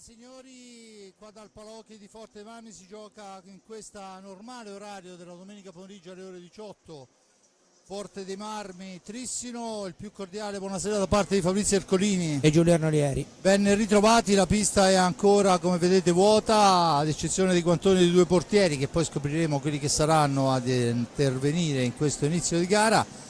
Signori, qua dal Palahockey di Forte dei Marmi si gioca in questo normale orario della domenica pomeriggio alle ore 18. Forte dei Marmi, Trissino, il più cordiale buonasera da parte di Fabrizio Ercolini e Giuliano Olieri. Ben ritrovati, la pista è ancora come vedete vuota, ad eccezione di quantoni dei due portieri che poi scopriremo quelli che saranno ad intervenire in questo inizio di gara.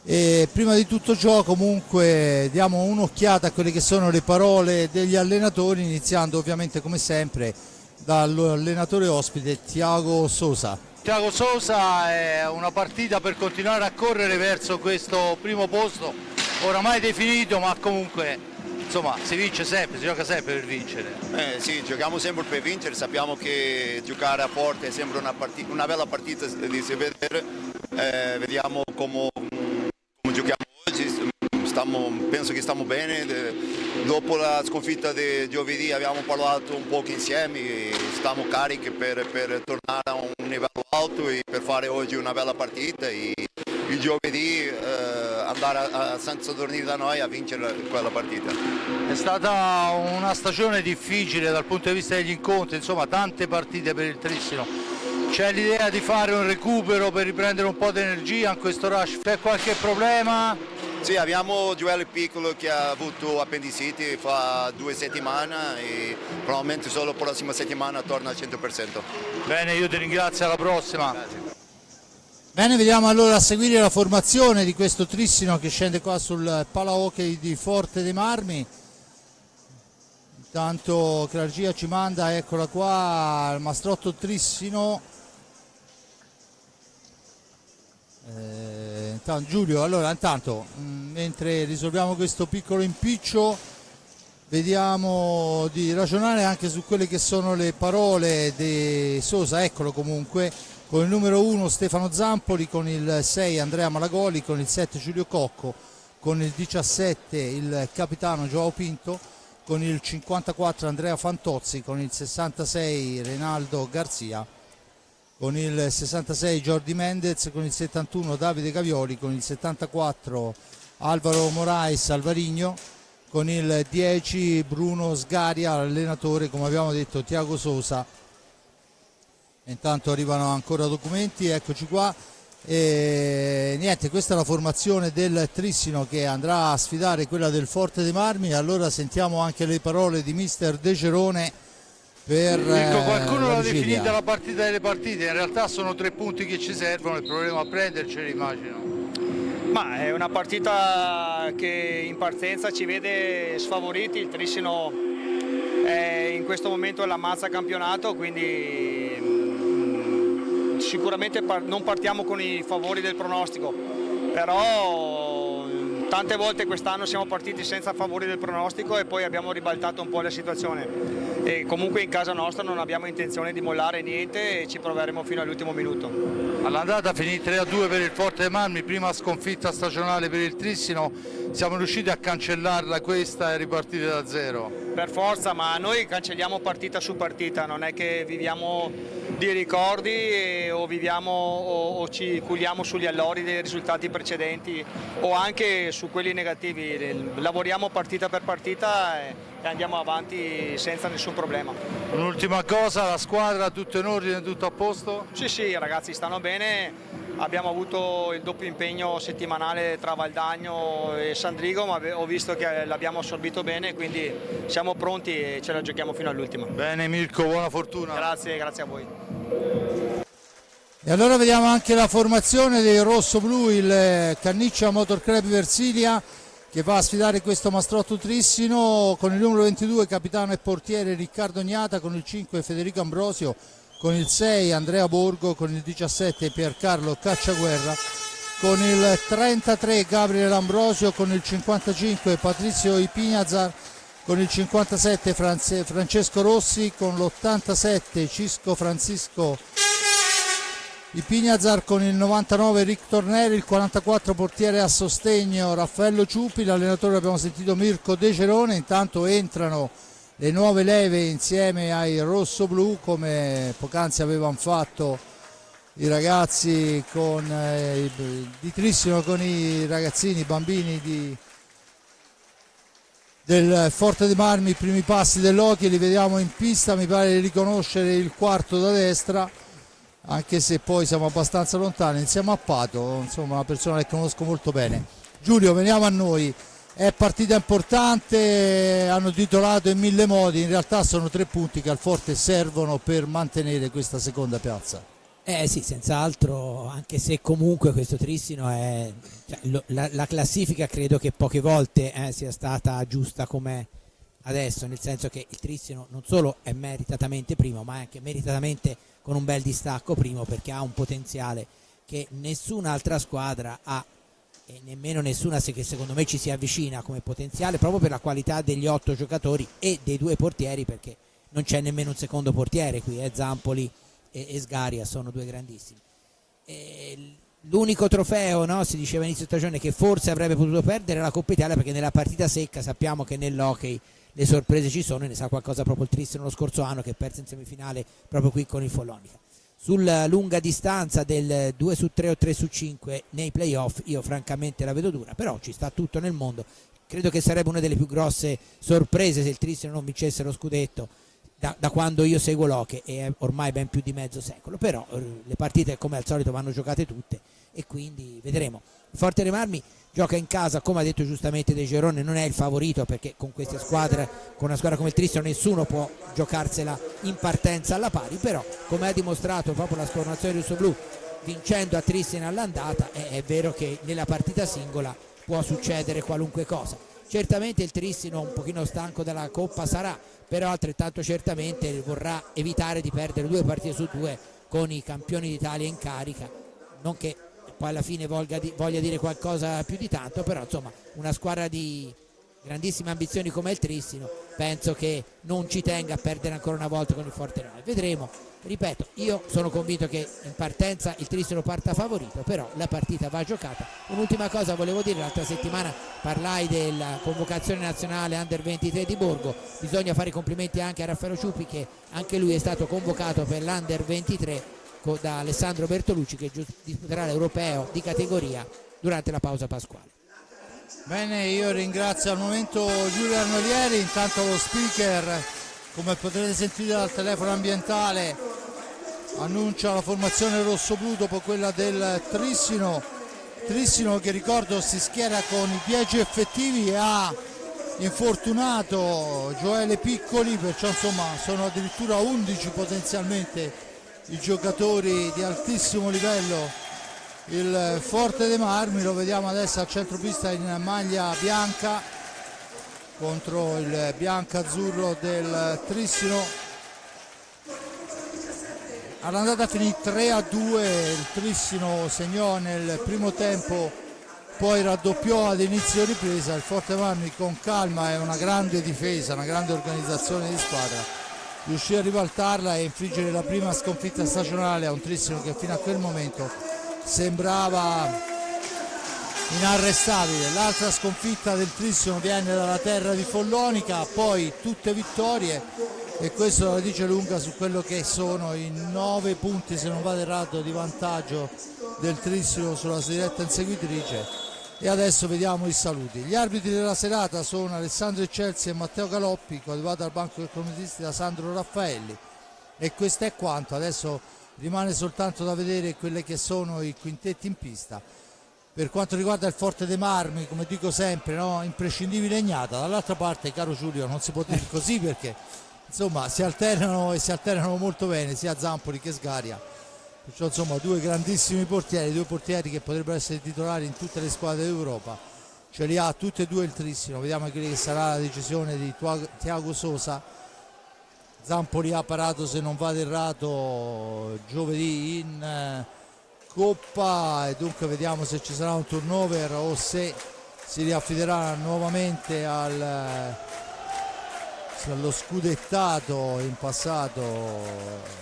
E prima di tutto ciò comunque diamo un'occhiata a quelle che sono le parole degli allenatori, iniziando ovviamente come sempre dall'allenatore ospite Thiago Sousa. Thiago Sousa, è una partita per continuare a correre verso questo primo posto oramai definito, ma comunque insomma si vince sempre, si gioca sempre per vincere. Sì, giochiamo sempre per vincere, sappiamo che giocare a Forte è sempre una bella partita di si vedere, vediamo come giochiamo oggi, penso che stiamo bene. Dopo la sconfitta di giovedì abbiamo parlato un po' insieme, stiamo carichi per tornare a un livello alto e per fare oggi una bella partita e il giovedì andare senza dormire da noi a vincere quella partita. È stata una stagione difficile dal punto di vista degli incontri, insomma tante partite per il Trissino. C'è l'idea di fare un recupero per riprendere un po' di energia in questo rush? C'è qualche problema? Sì, abbiamo Gioele Piccolo che ha avuto appendiciti fa 2 settimane e probabilmente solo la prossima settimana torna al 100%. Bene, io ti ringrazio, alla prossima. Grazie. Bene, vediamo allora a seguire la formazione di questo Trissino che scende qua sul Palahockey di Forte dei Marmi. Intanto che la regia ci manda, eccola qua, il mastrotto Trissino. Giulio, allora intanto mentre risolviamo questo piccolo impiccio vediamo di ragionare anche su quelle che sono le parole di Sousa. Eccolo comunque, con il numero 1 Stefano Zampoli, con il 6 Andrea Malagoli, con il 7 Giulio Cocco, con il 17 il capitano Joao Pinto, con il 54 Andrea Fantozzi, con il 66 Renaldo Garzia, con il 66 Jordi Mendez, con il 71 Davide Cavioli, con il 74 Alvaro Moraes Alvarigno, con il 10 Bruno Sgaria, allenatore come abbiamo detto Thiago Sousa. Intanto arrivano ancora documenti, eccoci qua. E niente, questa è la formazione del Trissino che andrà a sfidare quella del Forte dei Marmi. Allora sentiamo anche le parole di mister De Gerone. Ecco, qualcuno l'ha definita la partita delle partite, in realtà sono 3 punti che ci servono, il problema è prenderceli, immagino. Ma è una partita che in partenza ci vede sfavoriti, il Trissino è in questo momento la mazza campionato, quindi sicuramente non partiamo con i favori del pronostico, però tante volte quest'anno siamo partiti senza favori del pronostico e poi abbiamo ribaltato un po' la situazione. E comunque in casa nostra non abbiamo intenzione di mollare niente e ci proveremo fino all'ultimo minuto. All'andata finì 3-2 per il Forte dei Marmi, prima sconfitta stagionale per il Trissino, siamo riusciti a cancellarla questa e ripartire da zero. Per forza, ma noi cancelliamo partita su partita, non è che viviamo di ricordi o viviamo o ci culiamo sugli allori dei risultati precedenti o anche su quelli negativi. Lavoriamo partita per partita e andiamo avanti senza nessun problema. Un'ultima cosa, la squadra tutto in ordine, tutto a posto? Sì, i ragazzi stanno bene, abbiamo avuto il doppio impegno settimanale tra Valdagno e Sandrigo, ma ho visto che l'abbiamo assorbito bene, quindi siamo pronti e ce la giochiamo fino all'ultima. Bene Mirko, buona fortuna. Grazie a voi. E allora vediamo anche la formazione dei rossoblu, il Canniccia Motor Club Versilia, che va a sfidare questo mastrotto Trissino, con il numero 22 capitano e portiere Riccardo Gnata, con il 5 Federico Ambrosio, con il 6 Andrea Borgo, con il 17 Piercarlo Cacciaguerra, con il 33 Gabriele Ambrosio, con il 55 Patrizio Ipignazar, con il 57 Francesco Rossi, con l'87 Cisco Francisco Ipignazar, con il 99 Rick Torneri, il 44 portiere a sostegno Raffaello Ciupi, l'allenatore abbiamo sentito Mirko De Gerone. Intanto entrano le nuove leve insieme ai rossoblu, come poc'anzi avevano fatto i ragazzi di Trissino con i ragazzini, i bambini del Forte dei Marmi. I primi passi dell'Hockey li vediamo in pista, mi pare di riconoscere il quarto da destra, anche se poi siamo abbastanza lontani. Insieme a Pato, insomma una persona che conosco molto bene. Giulio, veniamo a noi. È partita importante, hanno titolato in mille modi, in realtà sono 3 punti che al Forte servono per mantenere questa seconda piazza. Sì, senz'altro, anche se comunque questo Trissino è la classifica credo che poche volte sia stata giusta come adesso, nel senso che il Trissino non solo è meritatamente primo, ma è anche meritatamente con un bel distacco primo, perché ha un potenziale che nessun'altra squadra ha, e nemmeno nessuna che secondo me ci si avvicina come potenziale, proprio per la qualità degli 8 giocatori e dei 2 portieri, perché non c'è nemmeno un secondo portiere qui, Zampoli e Sgaria sono 2 grandissimi. L'unico trofeo, no, si diceva inizio stagione, che forse avrebbe potuto perdere la Coppa Italia, perché nella partita secca sappiamo che nell'hockey le sorprese ci sono, e ne sa qualcosa proprio il Trissino lo scorso anno, che perse in semifinale proprio qui con il Follonica. Sulla lunga distanza del 2/3 o 3/5 nei playoff io francamente la vedo dura, però ci sta tutto nel mondo. Credo che sarebbe una delle più grosse sorprese se il Trissino non vincesse lo scudetto da quando io seguo l'hockey, e è ormai ben più di mezzo secolo. Però le partite come al solito vanno giocate tutte, e quindi vedremo. Il Forte dei Marmi gioca in casa, come ha detto giustamente De Gerone, non è il favorito, perché con queste squadre, con una squadra come il Trissino, nessuno può giocarsela in partenza alla pari, però come ha dimostrato proprio la sformazione rossoblu vincendo a Trissino all'andata, è vero che nella partita singola può succedere qualunque cosa. Certamente il Trissino un pochino stanco dalla Coppa sarà, però altrettanto certamente vorrà evitare di perdere 2 partite su 2 con i campioni d'Italia in carica, non che poi alla fine voglia dire qualcosa più di tanto, però insomma una squadra di grandissime ambizioni come il Trissino penso che non ci tenga a perdere ancora una volta con il Forte Nove. Vedremo, ripeto, io sono convinto che in partenza il Trissino parta favorito, però la partita va giocata. Un'ultima cosa volevo dire: l'altra settimana parlai della convocazione nazionale Under 23 di Borgo, bisogna fare i complimenti anche a Raffaello Ciuppi, che anche lui è stato convocato per l'Under 23 da Alessandro Bertolucci, che disputerà l'europeo di categoria durante la pausa pasquale. Bene, io ringrazio al momento Giulio Arnolieri. Intanto lo speaker, come potrete sentire dal telefono ambientale, annuncia la formazione rossoblu dopo quella del Trissino che, ricordo, si schiera con i 10 effettivi e ha infortunato Gioele Piccoli, perciò insomma sono addirittura 11 potenzialmente i giocatori di altissimo livello. Il Forte dei Marmi lo vediamo adesso al centropista in maglia bianca contro il bianco-azzurro del Trissino. All'andata finì 3-2, il Trissino segnò nel primo tempo, poi raddoppiò ad inizio ripresa. Il Forte dei Marmi con calma e una grande difesa, una grande organizzazione di squadra riuscì a ribaltarla e infliggere la prima sconfitta stagionale a un Trissino che fino a quel momento sembrava inarrestabile. L'altra sconfitta del Trissino viene dalla terra di Follonica, poi tutte vittorie, e questo la dice lunga su quello che sono i 9 punti, se non vado errato, di vantaggio del Trissino sulla diretta inseguitrice. E adesso vediamo i saluti. Gli arbitri della serata sono Alessandro Eccelsi e Matteo Galoppi, coadiuvato al banco dei cromatisti da Sandro Raffaelli, e questo è quanto. Adesso rimane soltanto da vedere quelli che sono i quintetti in pista. Per quanto riguarda il Forte dei Marmi, come dico sempre, no? Imprescindibile Ignata. Dall'altra parte, caro Giulio, non si può dire così, perché insomma si alternano, e si alternano molto bene sia Zampoli che Sgaria. Perciò insomma 2 grandissimi portieri, 2 portieri che potrebbero essere titolari in tutte le squadre d'Europa. Ce li ha tutte e 2 il Trissino. Vediamo che sarà la decisione di Tiago Sosa. Zampoli ha parato, se non vado errato, giovedì in Coppa, e dunque vediamo se ci sarà un turnover o se si riaffiderà nuovamente allo scudettato in passato.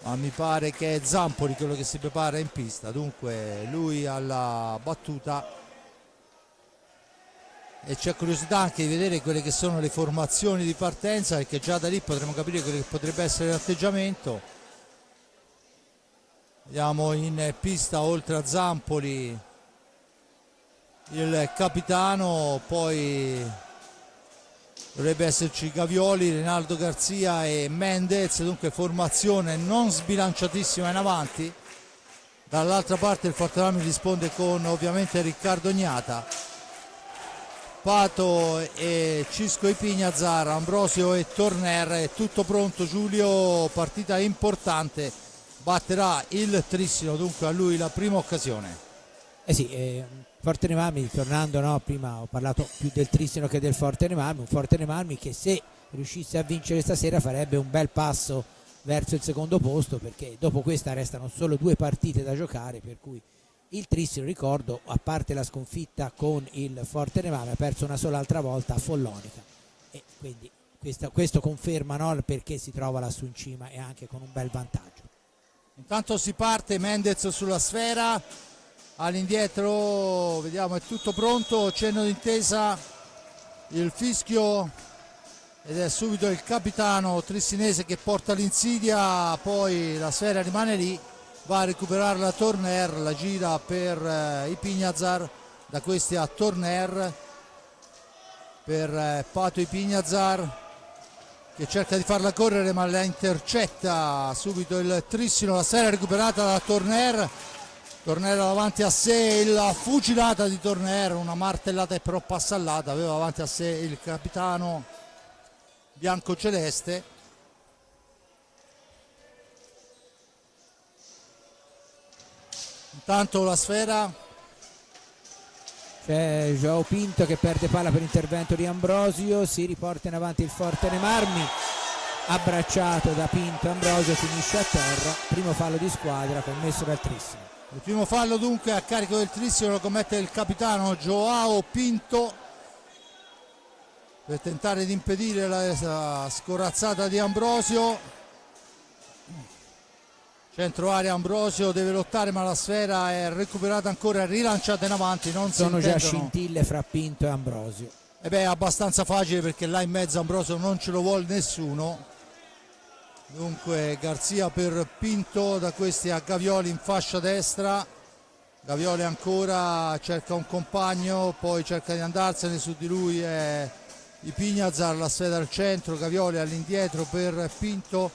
Ma mi pare che è Zampoli quello che si prepara in pista, dunque lui alla battuta, e c'è curiosità anche di vedere quelle che sono le formazioni di partenza, perché già da lì potremo capire quello che potrebbe essere l'atteggiamento. Vediamo in pista, oltre a Zampoli, il capitano, poi dovrebbe esserci Gavioli, Rinaldo Garzia e Mendez, dunque formazione non sbilanciatissima in avanti. Dall'altra parte il Fortemarmi risponde con ovviamente Riccardo Gnata, Pato e Cisco Ipignazar, Ambrosio e Torner. È tutto pronto Giulio, partita importante, batterà il Trissino, dunque a lui la prima occasione. Fortemarmi, tornando, no, prima ho parlato più del Trissino che del Fortemarmi, un Fortemarmi che se riuscisse a vincere stasera farebbe un bel passo verso il secondo posto, perché dopo questa restano solo 2 partite da giocare, per cui il Trissino, ricordo, a parte la sconfitta con il Fortemarmi, ha perso una sola altra volta a Follonica, e quindi questo conferma, no, perché si trova lassù in cima e anche con un bel vantaggio. Intanto si parte, Mendez sulla sfera, all'indietro, vediamo, è tutto pronto, cenno d'intesa, il fischio, ed è subito il capitano trissinese che porta l'insidia, poi la sfera rimane lì, va a recuperarla Torner, la gira per Ipignazar, da questi a Torner, per Pato Ipignazar che cerca di farla correre ma la intercetta subito il Trissino, la sfera recuperata da Torner davanti a sé, la fucilata di Torner, una martellata e però passallata, aveva davanti a sé il capitano bianco-celeste. Intanto la sfera, c'è Joao Pinto che perde palla per intervento di Ambrosio, si riporta in avanti il Fortemarmi, abbracciato da Pinto, Ambrosio finisce a terra, primo fallo di squadra commesso dal Trissino. Il primo fallo dunque a carico del Trissino lo commette il capitano Joao Pinto per tentare di impedire la scorazzata di Ambrosio. Centro area, Ambrosio deve lottare ma la sfera è recuperata ancora, rilanciata in avanti, non sono si già scintille fra Pinto e Ambrosio. E beh, è abbastanza facile perché là in mezzo Ambrosio non ce lo vuole nessuno. Dunque Garzia per Pinto, da questi a Gavioli in fascia destra, Gavioli ancora cerca un compagno, poi cerca di andarsene, su di lui è Ipignazar, la sfera al centro, Gavioli all'indietro per Pinto,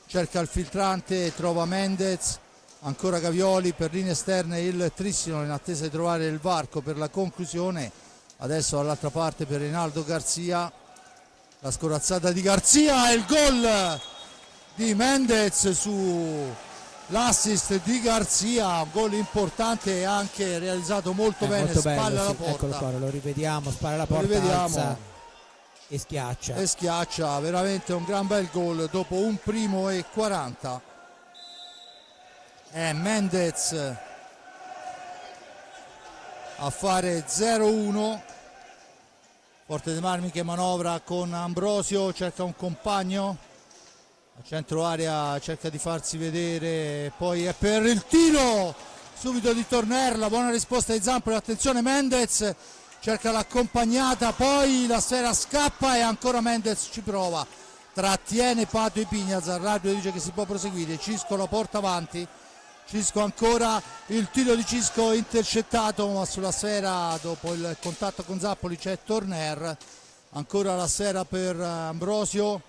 cerca il filtrante, trova Mendez, ancora Gavioli per linee esterne, il Trissino in attesa di trovare il varco per la conclusione. Adesso dall'altra parte per Rinaldo Garzia, la scorazzata di Garzia e il gol di Mendez su l'assist di Garzia, un gol importante e anche realizzato molto bene, molto spalla bello, alla sì, porta. eccolo qua, lo rivediamo, spalla alla porta, alza e schiaccia. Veramente un gran bel gol dopo un primo e 40. È Mendez a fare 0-1. Fortemarmi che manovra con Ambrosio, cerca un compagno a centro area, cerca di farsi vedere, poi è per il tiro subito di Torner, la buona risposta di Zampoli, attenzione Mendez, cerca l'accompagnata, poi la sfera scappa e ancora Mendez ci prova, trattiene Pato Ipignazar, l'arbitro dice che si può proseguire, Cisco la porta avanti, Cisco ancora, il tiro di Cisco intercettato, ma sulla sfera dopo il contatto con Zappoli c'è Torner, ancora la sfera per Ambrosio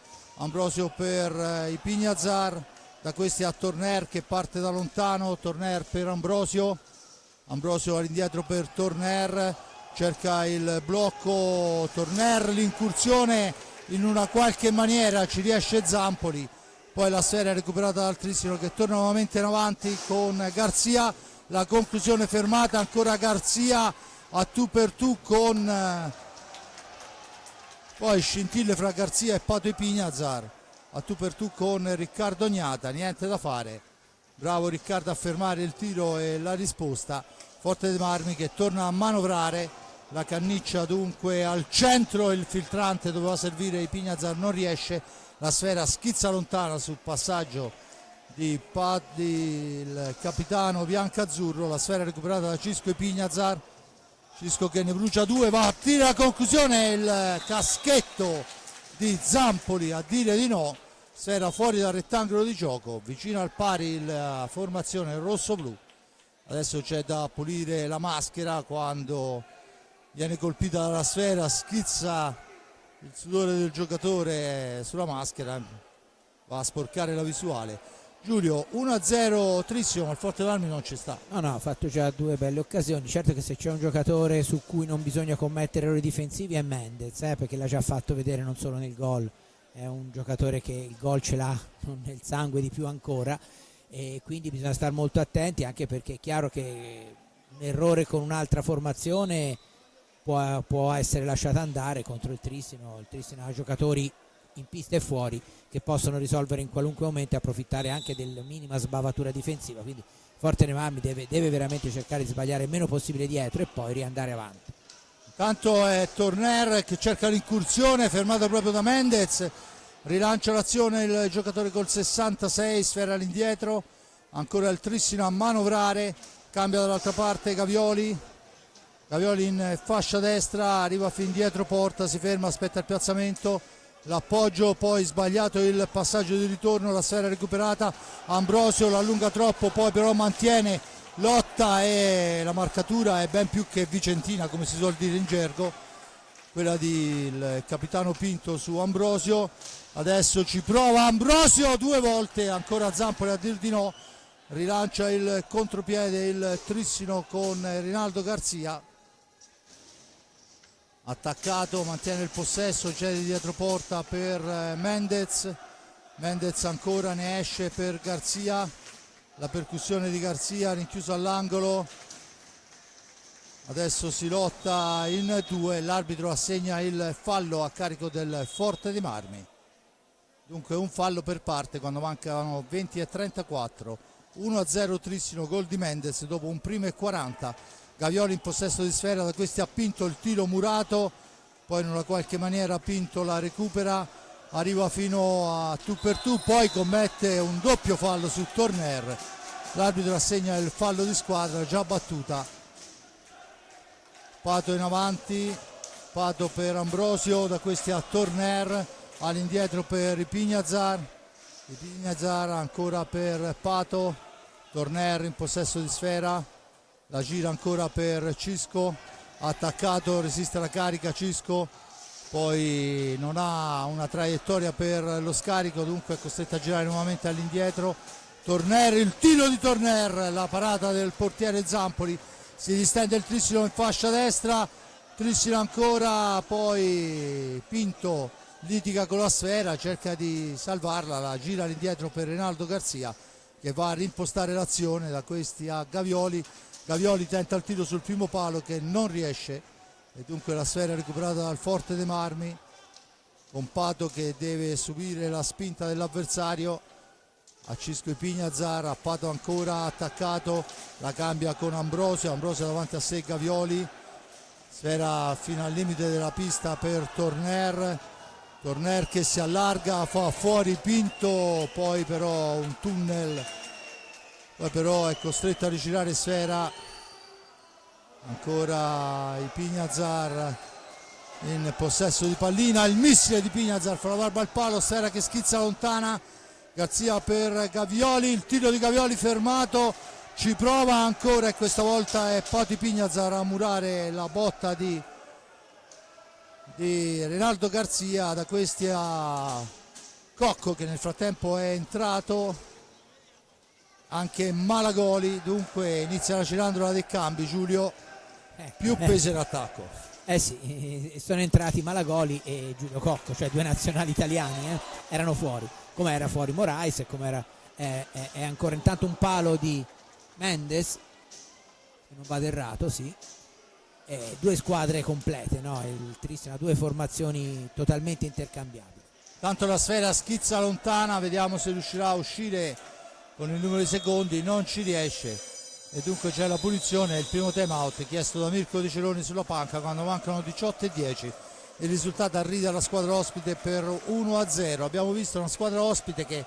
per Ipignazar, da questi a Torner che parte da lontano, Torner per Ambrosio all'indietro per Torner, cerca il blocco Torner, l'incursione in una qualche maniera ci riesce Zampoli, poi la sfera è recuperata dal Trissino che torna nuovamente in avanti con Garzia, la conclusione fermata, ancora Garzia a tu per tu con poi scintille fra Garzia e Pato Ipignazar, a tu per tu con Riccardo Gnata, niente da fare, bravo Riccardo a fermare il tiro e la risposta. Fortemarmi che torna a manovrare, la canniccia dunque al centro, il filtrante doveva servire, Ipignazar non riesce, la sfera schizza lontana sul passaggio di il capitano biancazzurro, la sfera recuperata da Cisco Ipignazar, Cisco che ne brucia due, va a tirare la conclusione, il caschetto di Zampoli a dire di no, sfera fuori dal rettangolo di gioco, vicino al pari la formazione rosso-blu. Adesso c'è da pulire la maschera quando viene colpita dalla sfera, schizza il sudore del giocatore sulla maschera va a sporcare la visuale. Giulio, 1-0 trissimo, ma il Forte Marmi non ci sta. No, ha fatto già due belle occasioni. Certo che se c'è un giocatore su cui non bisogna commettere errori difensivi è Mendez, perché l'ha già fatto vedere non solo nel gol, è un giocatore che il gol ce l'ha nel sangue di più ancora, e quindi bisogna stare molto attenti, anche perché è chiaro che un errore con un'altra formazione può essere lasciato andare contro il Trissino. Il Trissino ha giocatori in pista e fuori che possono risolvere in qualunque momento e approfittare anche della minima sbavatura difensiva, quindi Forte Marmi deve veramente cercare di sbagliare il meno possibile dietro e poi riandare avanti. Intanto è Torner che cerca l'incursione, fermato proprio da Mendez, rilancia l'azione il giocatore col 66, sfera all'indietro, ancora il Trissino a manovrare, cambia dall'altra parte Gavioli in fascia destra, arriva fin dietro porta, si ferma, aspetta il piazzamento, l'appoggio, poi sbagliato il passaggio di ritorno, la sfera recuperata, Ambrosio la allunga troppo, poi però mantiene, lotta, e la marcatura è ben più che vicentina, come si suol dire in gergo, quella del capitano Pinto su Ambrosio. Adesso ci prova Ambrosio due volte, ancora Zampoli a dir di no, rilancia il contropiede il Trissino con Rinaldo Garzia, attaccato, mantiene il possesso, cede dietro porta per Mendez ancora, ne esce per Garzia, la percussione di Garzia, rinchiuso all'angolo, adesso si lotta in due, l'arbitro assegna il fallo a carico del Forte dei Marmi, dunque un fallo per parte quando mancano 20 e 34, 1-0 Trissino, gol di Mendez dopo un primo e 40. Gavioli in possesso di sfera, da questi ha Pinto il tiro murato, poi in una qualche maniera Pinto la recupera, arriva fino a tu per tu, poi commette un doppio fallo su Torner, l'arbitro assegna il fallo di squadra già battuta. Pato in avanti, Pato per Ambrosio, da questi a Torner, all'indietro per Ipignazar ancora per Pato, Torner in possesso di sfera, la gira ancora per Cisco, attaccato, resiste la carica Cisco, poi non ha una traiettoria per lo scarico, dunque è costretto a girare nuovamente all'indietro. Torner, il tiro di Torner, la parata del portiere Zampoli, si distende il Trissino in fascia destra, Trissino ancora, poi Pinto litiga con la sfera, cerca di salvarla, la gira all'indietro per Rinaldo Garzia che va a rimpostare l'azione, da questi a Gavioli tenta il tiro sul primo palo che non riesce, e dunque la sfera è recuperata dal Forte dei Marmi, con Pato che deve subire la spinta dell'avversario, a Cisco Ipignazar, a Pato ancora attaccato, la cambia con Ambrosio davanti a sé Gavioli, sfera fino al limite della pista per Torner che si allarga, fa fuori Pinto, poi però un tunnel, poi però è costretto a rigirare sfera, ancora Ipignazar in possesso di pallina, il missile di Ipignazar fra la barba al palo, sfera che schizza lontana, Garzia per Gavioli, il tiro di Gavioli fermato, ci prova ancora e questa volta è Pato Ipignazar a murare la botta di Rinaldo Garzia, da questi a Cocco che nel frattempo è entrato, anche Malagoli, dunque inizia la cirandola dei cambi, Giulio, più peso in attacco. Sì, sono entrati Malagoli e Giulio Cocco, cioè due nazionali italiani, erano fuori, come era fuori Morais e come era è ancora intanto un palo di Mendes, se non vado errato, sì. Due squadre complete, no? Il Trissino ha due formazioni totalmente intercambiabili. Tanto la sfera schizza lontana, vediamo se riuscirà a uscire con il numero di secondi, non ci riesce e dunque c'è la punizione, il primo time out chiesto da Mirko Di Celoni sulla panca quando mancano 18 e 10, il risultato arriva alla squadra ospite per 1-0. Abbiamo visto una squadra ospite che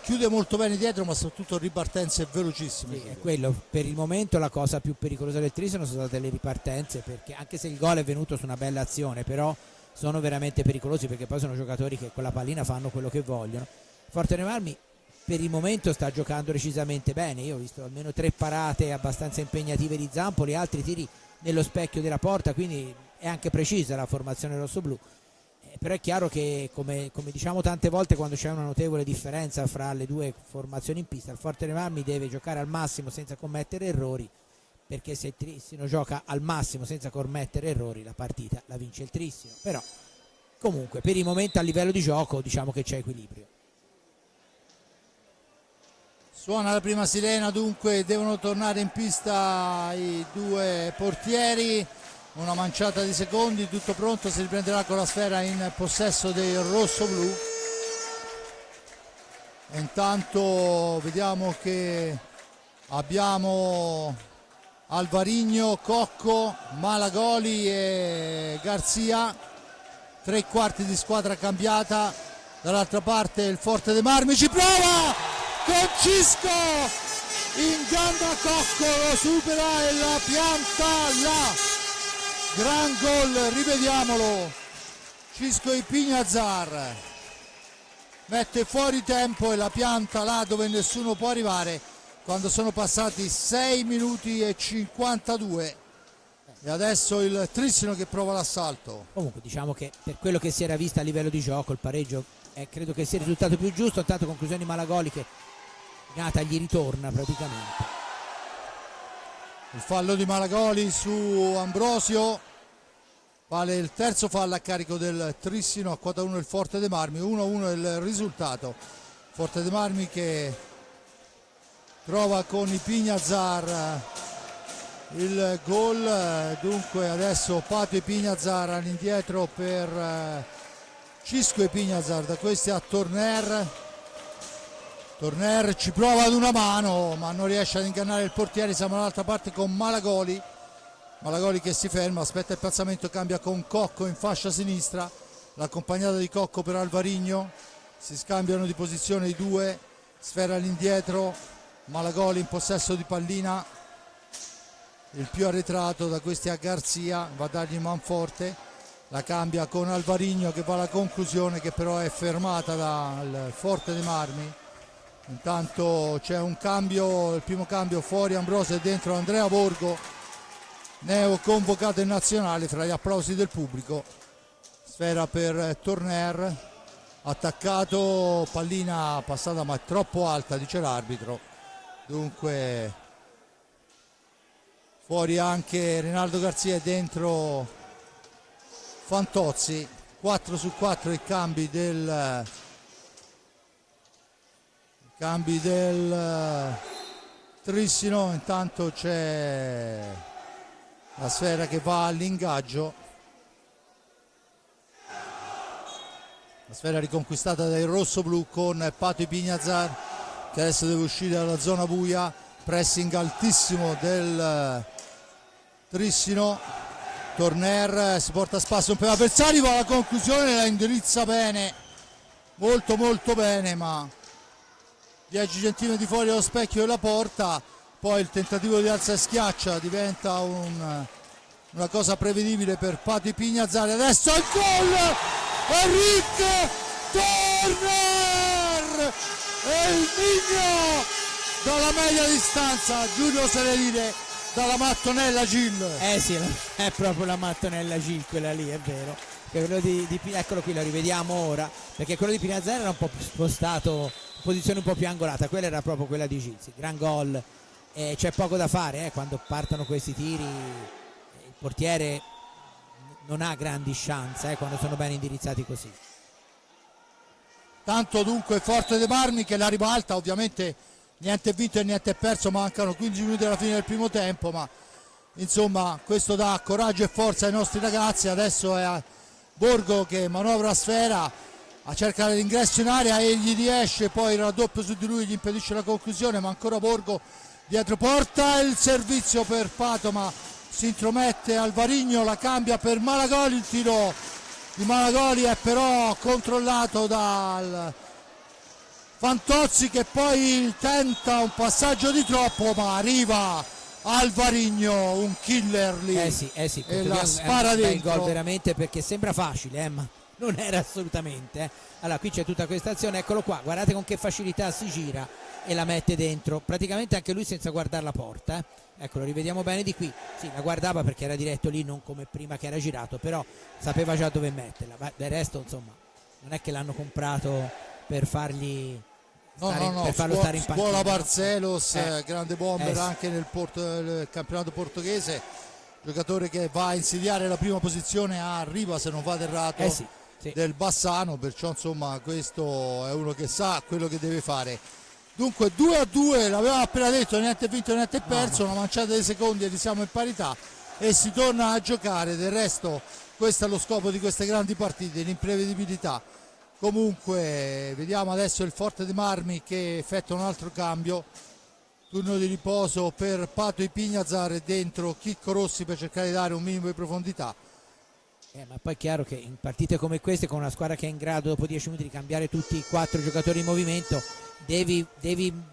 chiude molto bene dietro, ma soprattutto ripartenze velocissime. Sì, è quello, per il momento la cosa più pericolosa del Trissino sono state le ripartenze, perché anche se il gol è venuto su una bella azione, però sono veramente pericolosi, perché poi sono giocatori che con la pallina fanno quello che vogliono. Forte dei Marmi per il momento sta giocando decisamente bene, io ho visto almeno 3 parate abbastanza impegnative di Zampoli, altri tiri nello specchio della porta, quindi è anche precisa la formazione rossoblù. Però è chiaro che come diciamo tante volte quando c'è una notevole differenza fra le due formazioni in pista, il Forte dei Marmi deve giocare al massimo senza commettere errori, perché se il Trissino gioca al massimo senza commettere errori la partita la vince il Trissino. Però comunque per il momento a livello di gioco diciamo che c'è equilibrio. Suona la prima sirena, dunque devono tornare in pista i due portieri, una manciata di secondi, tutto pronto, si riprenderà con la sfera in possesso del rosso-blu. E intanto vediamo che abbiamo Alvarigno, Cocco, Malagoli e Garzia, 3/4 di squadra cambiata. Dall'altra parte il Forte dei Marmi ci prova con Cisco, in gamba Cocco, lo supera e la pianta là. Gran gol, rivediamolo, Cisco Ipignazar mette fuori tempo e la pianta là dove nessuno può arrivare, quando sono passati 6 minuti e 52. E adesso il Trissino che prova l'assalto. Comunque diciamo che per quello che si era visto a livello di gioco il pareggio credo che sia il risultato più giusto. Tanto conclusioni Malagoli che Nata gli ritorna praticamente. Il fallo di Malagoli su Ambrosio, vale il terzo fallo a carico del Trissino. A quota 1 il Forte dei Marmi, 1-1 il risultato. Forte dei Marmi che trova con Ipignazar il gol. Dunque adesso Pato Ipignazar all'indietro per Cisco Ipignazar, da questi a Torner ci prova ad una mano ma non riesce ad ingannare il portiere. Siamo dall'altra parte con Malagoli che si ferma, aspetta il piazzamento, cambia con Cocco in fascia sinistra, l'accompagnata di Cocco per Alvarigno, si scambiano di posizione i due, sfera all'indietro, Malagoli in possesso di pallina, il più arretrato, da questi a Garzia, va a dargli manforte, la cambia con Alvarigno che va alla conclusione, che però è fermata dal Forte dei Marmi. Intanto c'è un cambio, il primo cambio, fuori Ambrosio e dentro Andrea Borgo, neo convocato in nazionale, fra gli applausi del pubblico. Sfera per Torner, attaccato, pallina passata ma troppo alta, dice l'arbitro. Dunque fuori anche Rinaldo Garzia e dentro Fantozzi. 4-4 i cambi del Trissino. Intanto c'è la sfera che va all'ingaggio, la sfera riconquistata dai rossoblù con Pato Ipignazar che adesso deve uscire dalla zona buia, pressing altissimo del Trissino. Torner si porta a spasso un po' avversari, va alla conclusione, la indirizza bene, molto bene, ma 10 centimetri fuori dallo specchio della porta. Poi il tentativo di alza e schiaccia diventa una cosa prevedibile per Pato Ipignazar. Adesso il gol, Enric Torner e il Migno dalla media distanza, Giulio se ne dire, dalla mattonella Gil. Sì, è proprio la mattonella Gil quella lì, è vero. Quello eccolo qui, lo rivediamo ora, perché quello di Ipignazar era un po' più spostato, posizione un po' più angolata, quella era proprio quella di Gil. Sì, gran gol, c'è poco da fare quando partono questi tiri, il portiere non ha grandi chance quando sono ben indirizzati così. Tanto dunque Forte dei Marmi che la ribalta, ovviamente niente è vinto e niente è perso, mancano 15 minuti alla fine del primo tempo, ma insomma questo dà coraggio e forza ai nostri ragazzi. Adesso è a Borgo che manovra a sfera a cercare l'ingresso in area, egli riesce, poi il raddoppio su di lui gli impedisce la conclusione, ma ancora Borgo dietro porta, il servizio per Pato ma si intromette Alvarigno, la cambia per Malagoli, il tiro di Malagoli è però controllato dal Fantozzi che poi tenta un passaggio di troppo, ma arriva Alvarigno, un killer lì. Sì, e la spara è un dentro. gol veramente, perché sembra facile, ma non era assolutamente. Allora qui c'è tutta questa azione, eccolo qua, guardate con che facilità si gira e la mette dentro, praticamente anche lui senza guardare la porta. Eccolo, rivediamo bene di qui, sì, la guardava perché era diretto lì, non come prima che era girato, però sapeva già dove metterla. Ma del resto insomma non è che l'hanno comprato per fargli per farlo stare in panchina. Scuola Barcelos, grande bomber sì. anche nel campionato portoghese, giocatore che va a insidiare la prima posizione, arriva se non vado errato Sì. del Bassano, perciò insomma questo è uno che sa quello che deve fare. Dunque 2-2, l'avevamo appena detto, niente vinto niente perso, una manciata di secondi e siamo in parità e si torna a giocare. Del resto questo è lo scopo di queste grandi partite, l'imprevedibilità. Comunque vediamo adesso il Forte dei Marmi che effettua un altro cambio, turno di riposo per Pato Ipignazar e dentro Chicco Rossi per cercare di dare un minimo di profondità. Ma poi è chiaro che in partite come queste, con una squadra che è in grado dopo 10 minuti di cambiare tutti i 4 giocatori in movimento, devi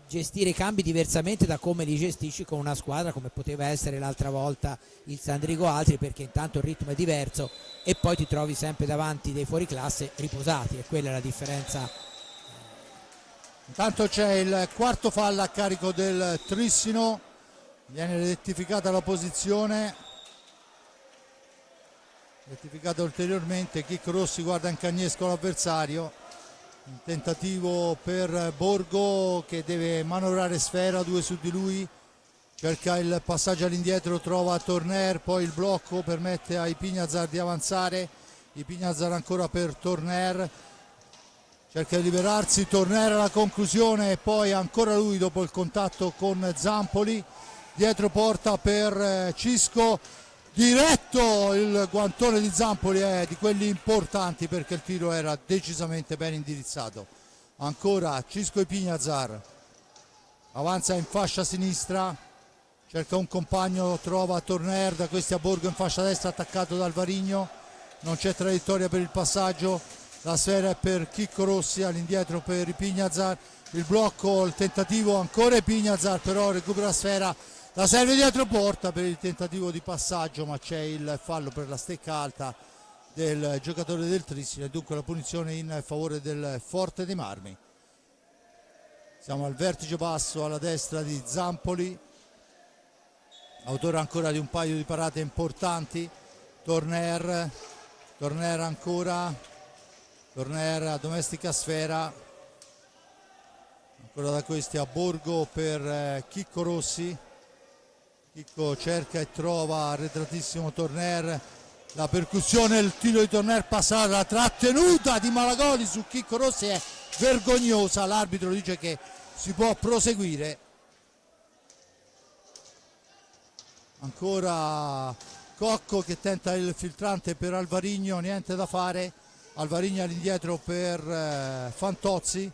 gestire i cambi diversamente da come li gestisci con una squadra come poteva essere l'altra volta il Sandrigo Altri, perché intanto il ritmo è diverso e poi ti trovi sempre davanti dei fuoriclasse riposati, e quella è la differenza. Intanto c'è il quarto fallo a carico del Trissino, viene rettificata la posizione, rettificata ulteriormente. Chicco Rossi guarda in cagnesco l'avversario, un tentativo per Borgo che deve manovrare sfera, 2 su di lui, cerca il passaggio all'indietro, trova Torner, poi il blocco permette a Ipignazar di avanzare, Ipignazar ancora per Torner, cerca di liberarsi, Torner alla conclusione e poi ancora lui dopo il contatto con Zampoli, dietro porta per Cisco, diretto il guantone di Zampoli, è di quelli importanti perché il tiro era decisamente ben indirizzato. Ancora Cisco Ipignazar avanza in fascia sinistra, cerca un compagno, trova Torner, da questi a Borgo in fascia destra attaccato dal Varigno, non c'è traiettoria per il passaggio, la sfera è per Chicco Rossi, all'indietro per Ipignazar, il blocco, il tentativo ancora Ipignazar, però recupera la sfera, la serve dietro porta per il tentativo di passaggio, ma c'è il fallo per la stecca alta del giocatore del Trissino e dunque la punizione in favore del Forte dei Marmi. Siamo al vertice basso alla destra di Zampoli, autore ancora di un paio di parate importanti. Torner ancora, Torner a domestica sfera, ancora da questi a Borgo per Chicco Rossi. Chicco cerca e trova arretratissimo Torner, la percussione, il tiro di Torner passata, la trattenuta di Malagoli su Chicco Rossi è vergognosa, l'arbitro dice che si può proseguire. Ancora Cocco che tenta il filtrante per Alvarigno, niente da fare, Alvarigno all'indietro per Fantozzi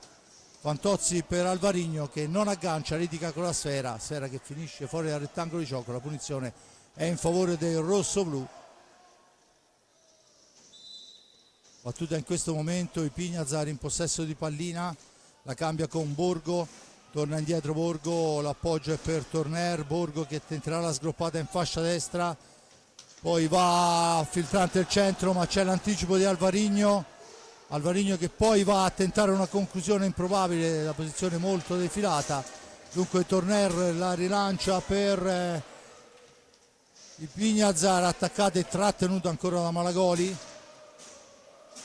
per Alvarigno che non aggancia, litiga con la sfera che finisce fuori dal rettangolo di gioco, la punizione è in favore del rosso-blu. Battuta in questo momento Ipignazar in possesso di pallina, la cambia con Borgo, torna indietro Borgo, l'appoggio è per Torner, Borgo che tenterà la sgroppata in fascia destra, poi va filtrante il centro ma c'è l'anticipo di Alvarigno che poi va a tentare una conclusione improbabile, la posizione molto defilata, dunque Torner la rilancia per Ipignazar, attaccata e trattenuta ancora da Malagoli,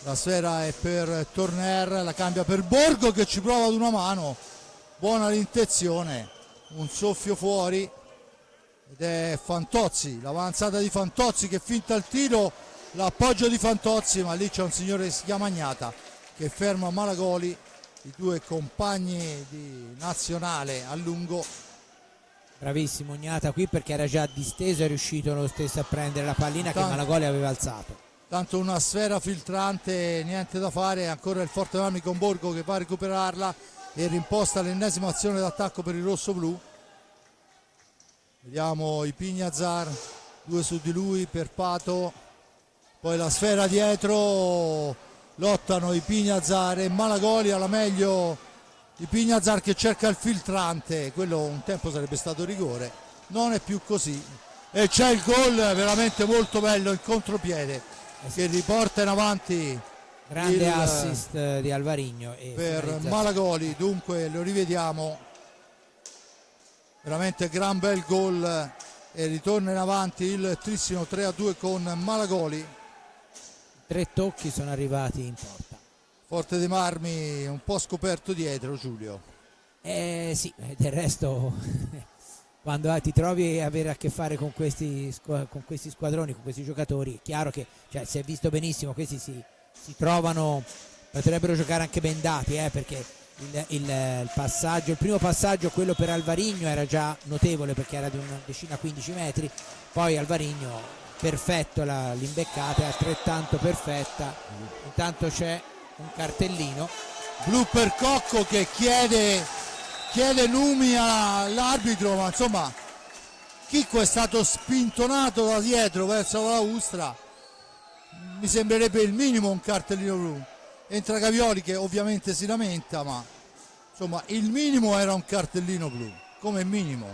la sfera è per Torner, la cambia per Borgo che ci prova ad una mano, buona l'intenzione, un soffio fuori ed è Fantozzi, l'avanzata di Fantozzi che finta il tiro, l'appoggio di Fantozzi, ma lì c'è un signore che si chiama Agnata che ferma Malagoli, i due compagni di nazionale a lungo. Bravissimo Agnata qui perché era già disteso e è riuscito lo stesso a prendere la pallina che Malagoli aveva alzato. Tanto una sfera filtrante, niente da fare, ancora il Forte Marmi con Borgo che va a recuperarla e rimposta l'ennesima azione d'attacco per il rosso-blu. Vediamo Ipignazar, 2 su di lui per Pato, poi la sfera dietro, lottano Ipignazar e Malagoli, alla meglio Ipignazar che cerca il filtrante, quello un tempo sarebbe stato rigore, non è più così e c'è il gol veramente molto bello, il contropiede che riporta in avanti grande il- assist di Alvarinho e per finalizzazione. Malagoli. Dunque lo rivediamo, veramente gran bel gol e ritorna in avanti il Trissino 3-2 con Malagoli. 3 tocchi sono arrivati in porta. Forte dei Marmi un po' scoperto dietro, Giulio. Sì, del resto quando ti trovi a avere a che fare con questi squadroni, con questi giocatori, è chiaro che si è visto benissimo, questi si trovano, potrebbero giocare anche bendati, perché il primo passaggio, quello per Alvarinho, era già notevole perché era di una decina 15 metri, poi Alvarinho perfetto l'imbeccata, è altrettanto perfetta. Intanto c'è un cartellino Blu per Cocco che chiede numi all'arbitro, ma insomma Chicco è stato spintonato da dietro verso la Ustra, mi sembrerebbe il minimo un cartellino blu. Entra Gavioli che ovviamente si lamenta, ma insomma il minimo era un cartellino blu, come minimo.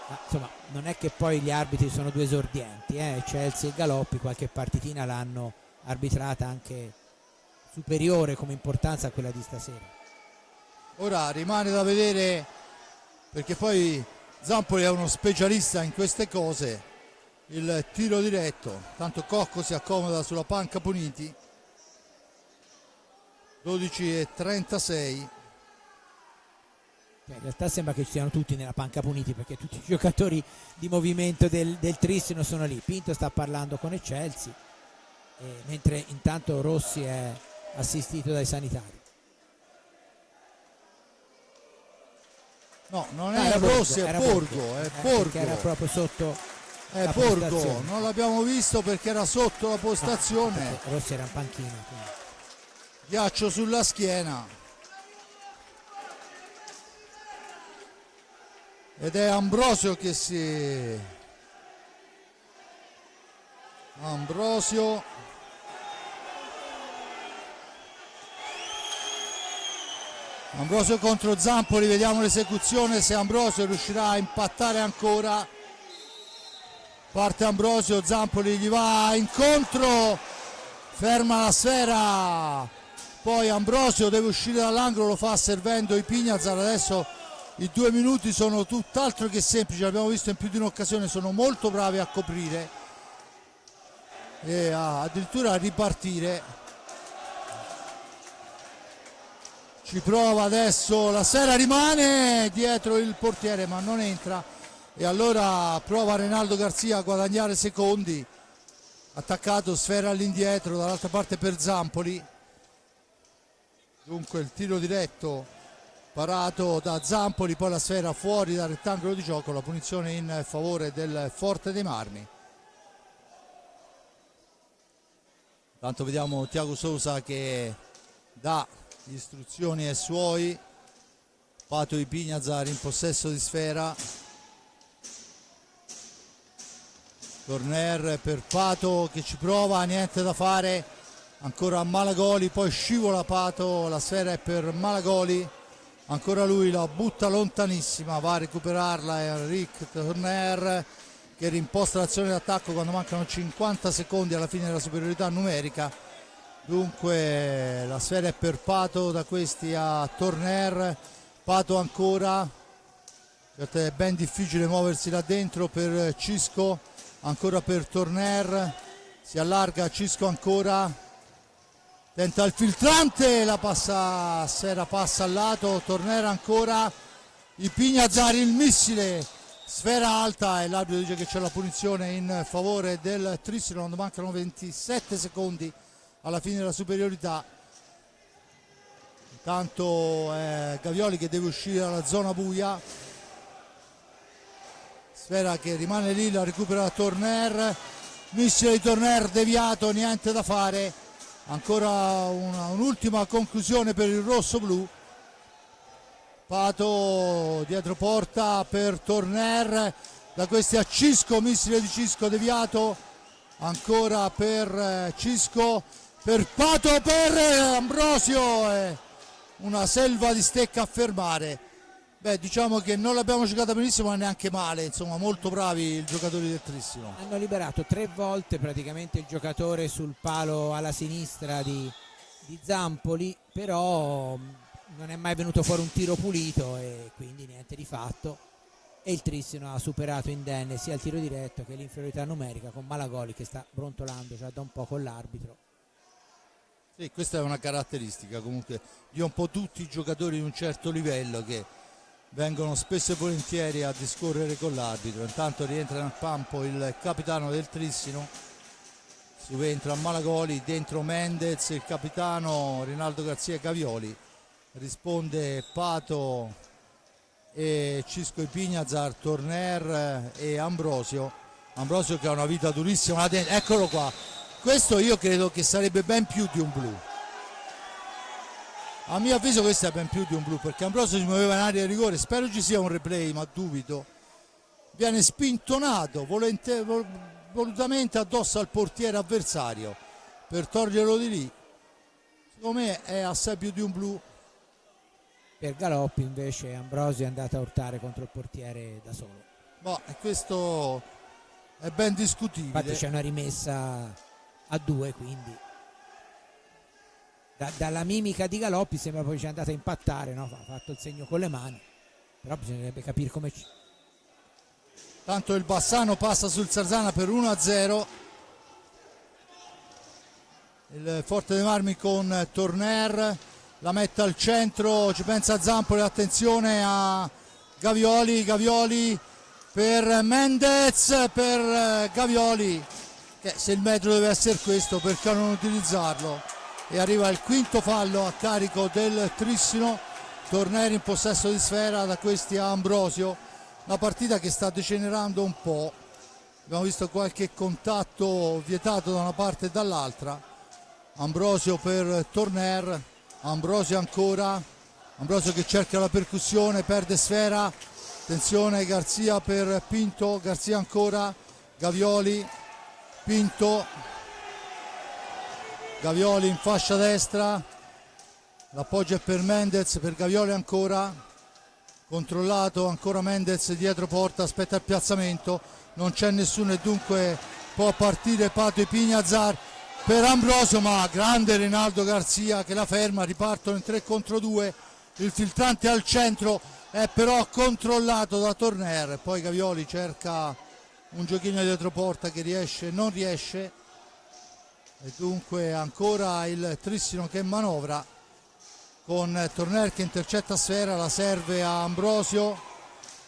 Ma, insomma, non è che poi gli arbitri sono due esordienti, Chelsea e Galoppi qualche partitina l'hanno arbitrata anche superiore come importanza a quella di stasera. Ora rimane da vedere, perché poi Zampoli è uno specialista in queste cose, il tiro diretto. Tanto Cocco si accomoda sulla panca puniti. 12:36. In realtà sembra che ci siano tutti nella panca puniti, perché tutti i giocatori di movimento del Trissino sono lì. Pinto sta parlando con Chelsea, mentre intanto Rossi è assistito dai sanitari. No, non Era è Rossi, è era Borgo, è perché Borgo. era proprio sotto È la Borgo, postazione. non l'abbiamo visto perché era sotto la postazione. Perché Rossi era in panchina, quindi. Ghiaccio sulla schiena. Ed è Ambrosio che Ambrosio contro Zampoli, vediamo l'esecuzione, se Ambrosio riuscirà a impattare ancora. Parte Ambrosio, Zampoli gli va incontro, ferma la sfera, poi Ambrosio deve uscire dall'angolo, lo fa servendo i Pignazar. Adesso i 2 minuti sono tutt'altro che semplici, l'abbiamo visto in più di un'occasione, sono molto bravi a coprire e addirittura a ripartire. Ci prova adesso la sfera, rimane dietro il portiere ma non entra, e allora prova Reinaldo Garzia a guadagnare secondi. Attaccato, sfera all'indietro dall'altra parte per Zampoli. Dunque il tiro diretto parato da Zampoli, poi la sfera fuori dal rettangolo di gioco, la punizione in favore del Forte dei Marmi. Tanto vediamo Thiago Sousa che dà istruzioni ai suoi. Pato di Pignazar in possesso di sfera. Corner per Pato che ci prova, niente da fare. Ancora Malagoli, poi scivola Pato, la sfera è per Malagoli. Ancora lui la butta lontanissima, va a recuperarla Enric Corner che rimposta l'azione d'attacco quando mancano 50 secondi alla fine della superiorità numerica. Dunque la sfera è per Pato, da questi a Torner. Pato ancora, certo è ben difficile muoversi là dentro per Cisco, ancora per Torner, si allarga Cisco ancora, tenta il filtrante, la sfera passa al lato, Torner ancora, i Pignazar, il missile, sfera alta, e l'arbitro dice che c'è la punizione in favore del Trissino quando mancano 27 secondi alla fine della superiorità. Intanto Gavioli che deve uscire dalla zona buia, sfera che rimane lì, la recupera Torner, missile di Torner deviato, niente da fare. Ancora un'ultima conclusione per il rosso-blu. Pato dietro porta per Torner, da questi a Cisco, missile di Cisco deviato, ancora per Cisco, per Pato, per Ambrosio, una selva di stecca a fermare. Beh, diciamo che non l'abbiamo giocata benissimo ma neanche male, insomma molto bravi i giocatori del Trissino. Hanno liberato 3 volte praticamente il giocatore sul palo alla sinistra di Zampoli, però non è mai venuto fuori un tiro pulito e quindi niente di fatto, e il Trissino ha superato indenne sia il tiro diretto che l'inferiorità numerica, con Malagoli che sta brontolando già da un po' con l'arbitro. Sì, questa è una caratteristica comunque di un po' tutti i giocatori di un certo livello, che vengono spesso e volentieri a discorrere con l'arbitro. Intanto rientra nel campo il capitano del Trissino, subentra Malagoli, dentro Mendez, il capitano Rinaldo Garzia Gavioli, risponde Pato e Cisco Ipignazar, Torner e Ambrosio che ha una vita durissima. Eccolo qua, questo io credo che sarebbe ben più di un blu, a mio avviso questo è ben più di un blu, perché Ambrosio si muoveva in area di rigore, spero ci sia un replay ma dubito, viene spintonato volutamente addosso al portiere avversario per toglierlo di lì. Secondo me è assai più di un blu. Per Galoppi invece Ambrosio è andato a urtare contro il portiere da solo. Ma questo è ben discutibile. Infatti c'è una rimessa a 2, quindi dalla mimica di Galoppi sembra poi ci è andata a impattare, no? Ha fatto il segno con le mani, però bisognerebbe capire come Tanto il Bassano passa sul Sarzana per 1-0. Il Forte dei Marmi con Torner, la mette al centro, ci pensa Zampoli, attenzione a Gavioli per Mendez, per Gavioli, che se il metro deve essere questo perché non utilizzarlo, e arriva il quinto fallo a carico del Trissino. Torner in possesso di sfera, da questi a Ambrosio, una partita che sta degenerando un po', abbiamo visto qualche contatto vietato da una parte e dall'altra. Ambrosio per Torner, Ambrosio ancora, Ambrosio che cerca la percussione, perde sfera, attenzione Garzia per Pinto, Garzia ancora, Gavioli, Pinto, Gavioli in fascia destra, l'appoggio è per Mendez, per Gavioli ancora, controllato ancora Mendez dietro porta, aspetta il piazzamento, non c'è nessuno e dunque può partire Pato Ipignazar per Ambrosio, ma grande Rinaldo Garzia che la ferma, ripartono in 3 contro 2, il filtrante al centro è però controllato da Torner, poi Gavioli cerca un giochino dietro porta che non riesce, e dunque ancora il Trissino che manovra con Torner che intercetta sfera, la serve a Ambrosio,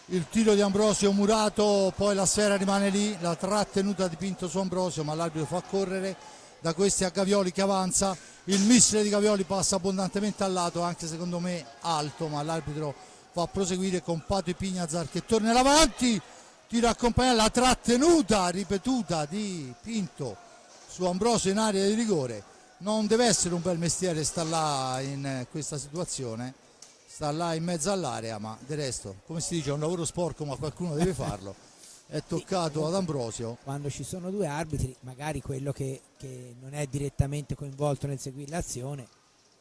il tiro di Ambrosio murato, poi la sfera rimane lì, la trattenuta di Pinto su Ambrosio, ma l'arbitro fa correre, da questi a Gavioli che avanza, il missile di Gavioli passa abbondantemente al lato, anche secondo me alto, ma l'arbitro fa proseguire con Pato Ipignazar che torna in avanti, tira accompagnato, la trattenuta ripetuta di Pinto su Ambrosio in area di rigore. Non deve essere un bel mestiere sta là in questa situazione, sta là in mezzo all'area, ma del resto, come si dice, è un lavoro sporco ma qualcuno deve farlo. È toccato ad Ambrosio. Quando ci sono 2 arbitri, magari quello che non è direttamente coinvolto nel seguire l'azione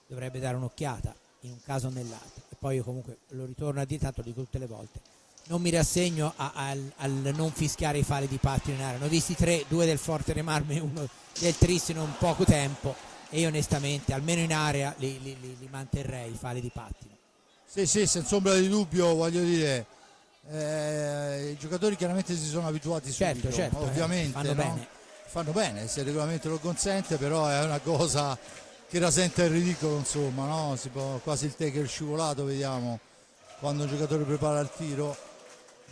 dovrebbe dare un'occhiata in un caso o nell'altro. E poi io comunque lo ritorno a dire, tanto lo dico tutte le volte, non mi rassegno al non fischiare i falli di pattino in area. Ne ho visti 3, 2 del Forte dei Marmi e 1 del Trissino in poco tempo, e io onestamente almeno in area li manterrei i falli di pattino. Sì, senza ombra di dubbio, voglio dire, i giocatori chiaramente si sono abituati subito, certo, ovviamente fanno bene se il regolamento lo consente, però è una cosa che rasenta il ridicolo, insomma, no? Si può, quasi il tackle scivolato vediamo quando un giocatore prepara il tiro.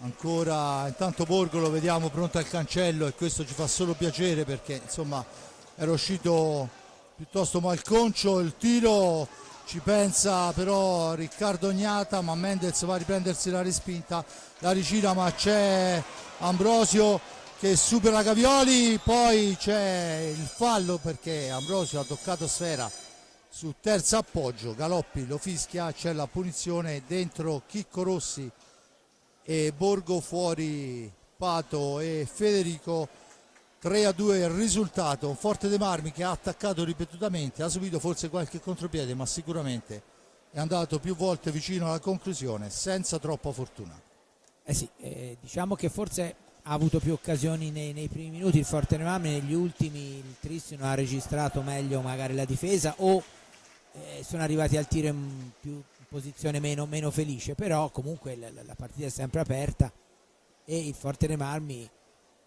Ancora intanto Borgo lo vediamo pronto al cancello, e questo ci fa solo piacere perché insomma era uscito piuttosto malconcio il tiro, ci pensa però Riccardo Ognata, ma Mendez va a riprendersi la respinta, la ricira, ma c'è Ambrosio che supera Gavioli, poi c'è il fallo perché Ambrosio ha toccato sfera su terzo appoggio, Galoppi lo fischia, c'è la punizione, dentro Chicco Rossi e Borgo, fuori Pato e Federico. 3-2 il risultato, un Forte dei Marmi che ha attaccato ripetutamente, ha subito forse qualche contropiede, ma sicuramente è andato più volte vicino alla conclusione senza troppa fortuna. Sì, diciamo che forse ha avuto più occasioni nei primi minuti il Fortemarmi, negli ultimi il Trissino ha registrato meglio magari la difesa o sono arrivati al tiro in posizione meno felice, però comunque la partita è sempre aperta e il Fortemarmi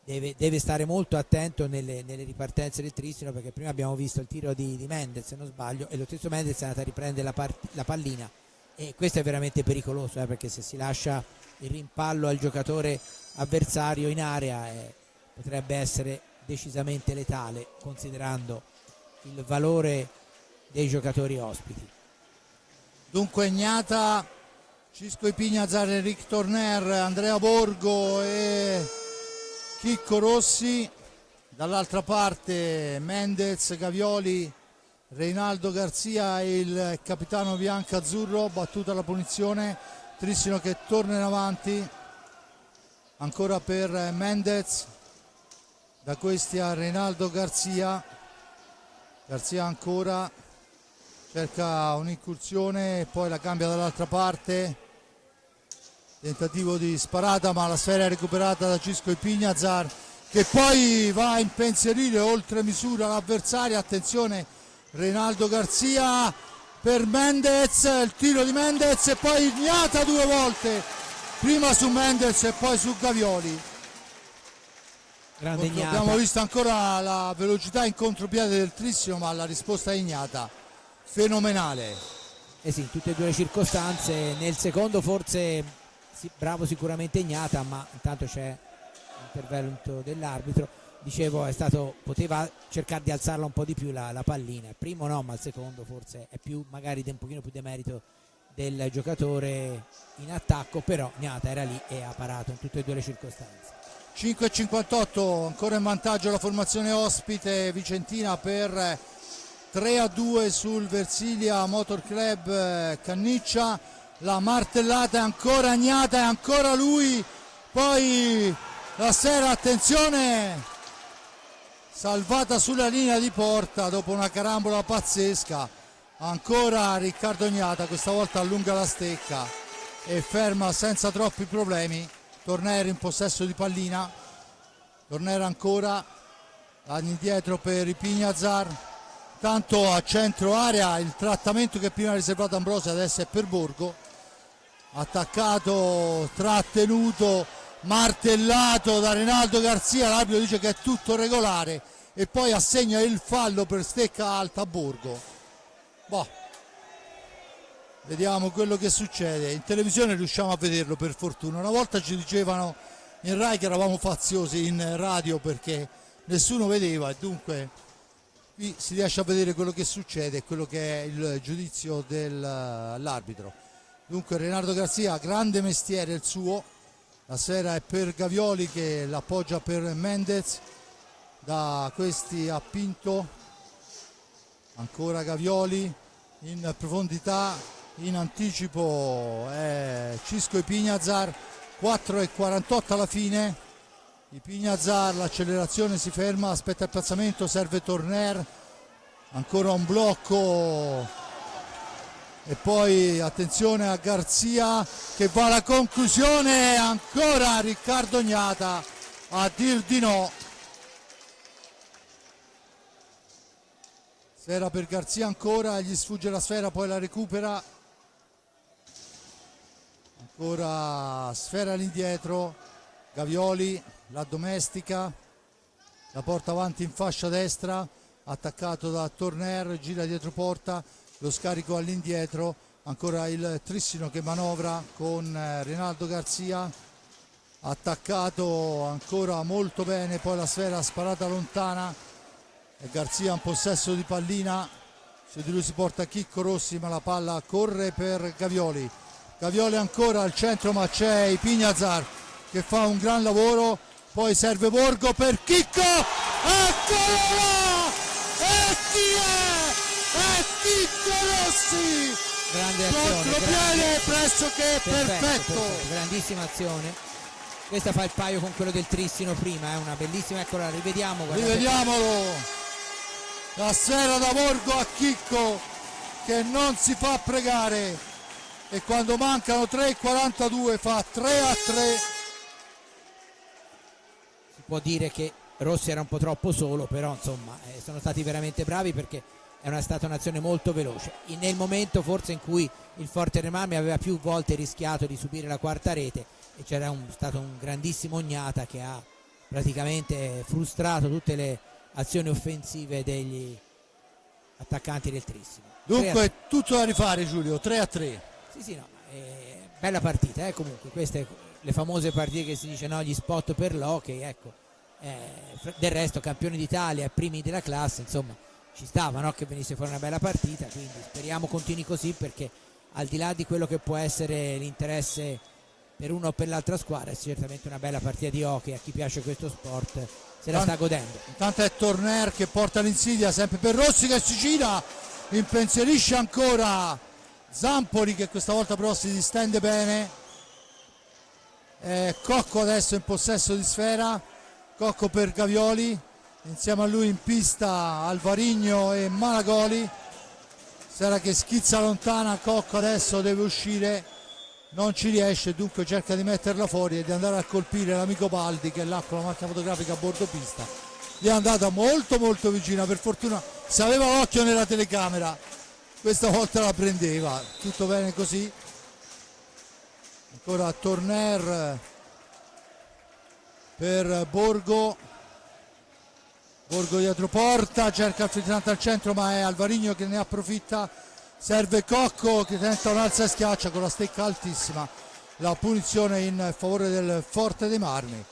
deve stare molto attento nelle ripartenze del Trissino, perché prima abbiamo visto il tiro di Mendez, se non sbaglio, e lo stesso Mendez è andato a riprendere la pallina, e questo è veramente pericoloso, perché se si lascia il rimpallo al giocatore avversario in area potrebbe essere decisamente letale, considerando il valore dei giocatori ospiti. Dunque Ignata, Cisco Ipignazar, Enric Torner, Andrea Borgo e Chicco Rossi, dall'altra parte Mendez, Gavioli, Reinaldo Garzia e il capitano bianco-azzurro. Battuta la punizione, Trissino che torna in avanti, ancora per Mendez, da questi a Reinaldo Garzia ancora, cerca un'incursione e poi la cambia dall'altra parte, tentativo di sparata ma la sfera è recuperata da Cisco Ipignazar, che poi va a impensierire oltre misura l'avversario. Attenzione, Reinaldo Garzia per Mendez, il tiro di Mendez e poi Ignata due volte, prima su Mendez e poi su Gavioli. Grande Ignata. Abbiamo visto ancora la velocità in contropiede del Trissino, ma la risposta è Ignata fenomenale. Sì, in tutte e due le circostanze. Nel secondo forse sì, bravo sicuramente Ignata, ma intanto c'è l'intervento dell'arbitro. Dicevo, poteva cercare di alzarla un po' di più la pallina. Il primo no, ma il secondo forse è più magari un pochino più demerito del giocatore in attacco, però Ignata era lì e ha parato in tutte e due le circostanze. 5,58, ancora in vantaggio la formazione ospite vicentina per 3-2 sul Versilia Motor Club Canniccia. La martellata è ancora Ignata, è ancora lui, poi la sera, attenzione, salvata sulla linea di porta dopo una carambola pazzesca. Ancora Riccardo Ignata, questa volta allunga la stecca e ferma senza troppi problemi. Torner in possesso di pallina, Torner ancora all'indietro per Ipignazar, tanto a centro area il trattamento che prima ha riservato Ambrosio adesso è per Borgo, attaccato, trattenuto, martellato da Reinaldo Garzia, l'arbitro dice che è tutto regolare e poi assegna il fallo per stecca alta a Borgo. Vediamo quello che succede. In televisione riusciamo a vederlo, per fortuna. Una volta ci dicevano in Rai che eravamo faziosi in radio perché nessuno vedeva, e dunque qui si riesce a vedere quello che succede e quello che è il giudizio dell'arbitro. Dunque Reinaldo Garzia, grande mestiere il suo, la sfera è per Gavioli che l'appoggia per Mendez, da questi a Pinto, ancora Gavioli in profondità, in anticipo è Cisco Ipignazar. 4,48 alla fine, Ipignazar, l'accelerazione si ferma, aspetta il piazzamento, serve Torner, ancora un blocco e poi attenzione a Garzia che va alla conclusione, ancora Riccardo Ignata a dir di no. Sfera per Garzia ancora, gli sfugge la sfera, poi la recupera, ancora sfera all'indietro, Gavioli la domestica, la porta avanti in fascia destra, attaccato da Torner, gira dietro porta, lo scarico all'indietro, ancora il Trissino che manovra con Reinaldo Garzia, attaccato ancora molto bene, poi la sfera sparata lontana e Garzia in possesso di pallina, su di lui si porta Chicco Rossi ma la palla corre per Gavioli. Gavioli ancora al centro ma c'è Ipignazar che fa un gran lavoro, poi serve Borgo per Chicco, eccolo là! E chi è? È Chicco Rossi! Grande azione, contropiede pressoché perfetto. Grandissima azione. Questa fa il paio con quello del Trissino prima, è una bellissima, eccola, rivediamo. Rivediamolo, la sfera da Borgo a Chicco che non si fa pregare e quando mancano 3:42 fa 3-3. Si può dire che Rossi era un po' troppo solo, però insomma sono stati veramente bravi perché è stata un'azione molto veloce nel momento forse in cui il Forte dei Marmi aveva più volte rischiato di subire la quarta rete e c'era stato un grandissimo Ognata che ha praticamente frustrato tutte le azioni offensive degli attaccanti del Trissimo. Dunque tutto da rifare, Giulio. 3-3. Sì, no, bella partita, comunque queste le famose partite che si dice no, gli spot per l'hockey, ecco, del resto campioni d'Italia, primi della classe, insomma ci stava, no, che venisse fuori una bella partita, quindi speriamo continui così perché al di là di quello che può essere l'interesse per una o per l'altra squadra è certamente una bella partita di hockey, a chi piace questo sport se la sta godendo. Intanto è Torner che porta l'insidia sempre per Rossi che si gira, impensierisce ancora Zampoli che questa volta però si distende bene. Cocco adesso in possesso di sfera, Cocco per Gavioli, insieme a lui in pista Alvarigno e Malagoli. Sfera che schizza lontana, Cocco adesso deve uscire, non ci riesce, dunque cerca di metterla fuori e di andare a colpire l'amico Baldi che è là con la macchina fotografica a bordo pista. Gli è andata molto molto vicina, per fortuna se aveva l'occhio nella telecamera questa volta la prendeva. Tutto bene così. Ancora Torner per Borgo dietro porta, cerca il filtrante al centro ma è Alvarigno che ne approfitta, serve Cocco che tenta un'alza e schiaccia con la stecca altissima, la punizione in favore del Forte dei Marmi.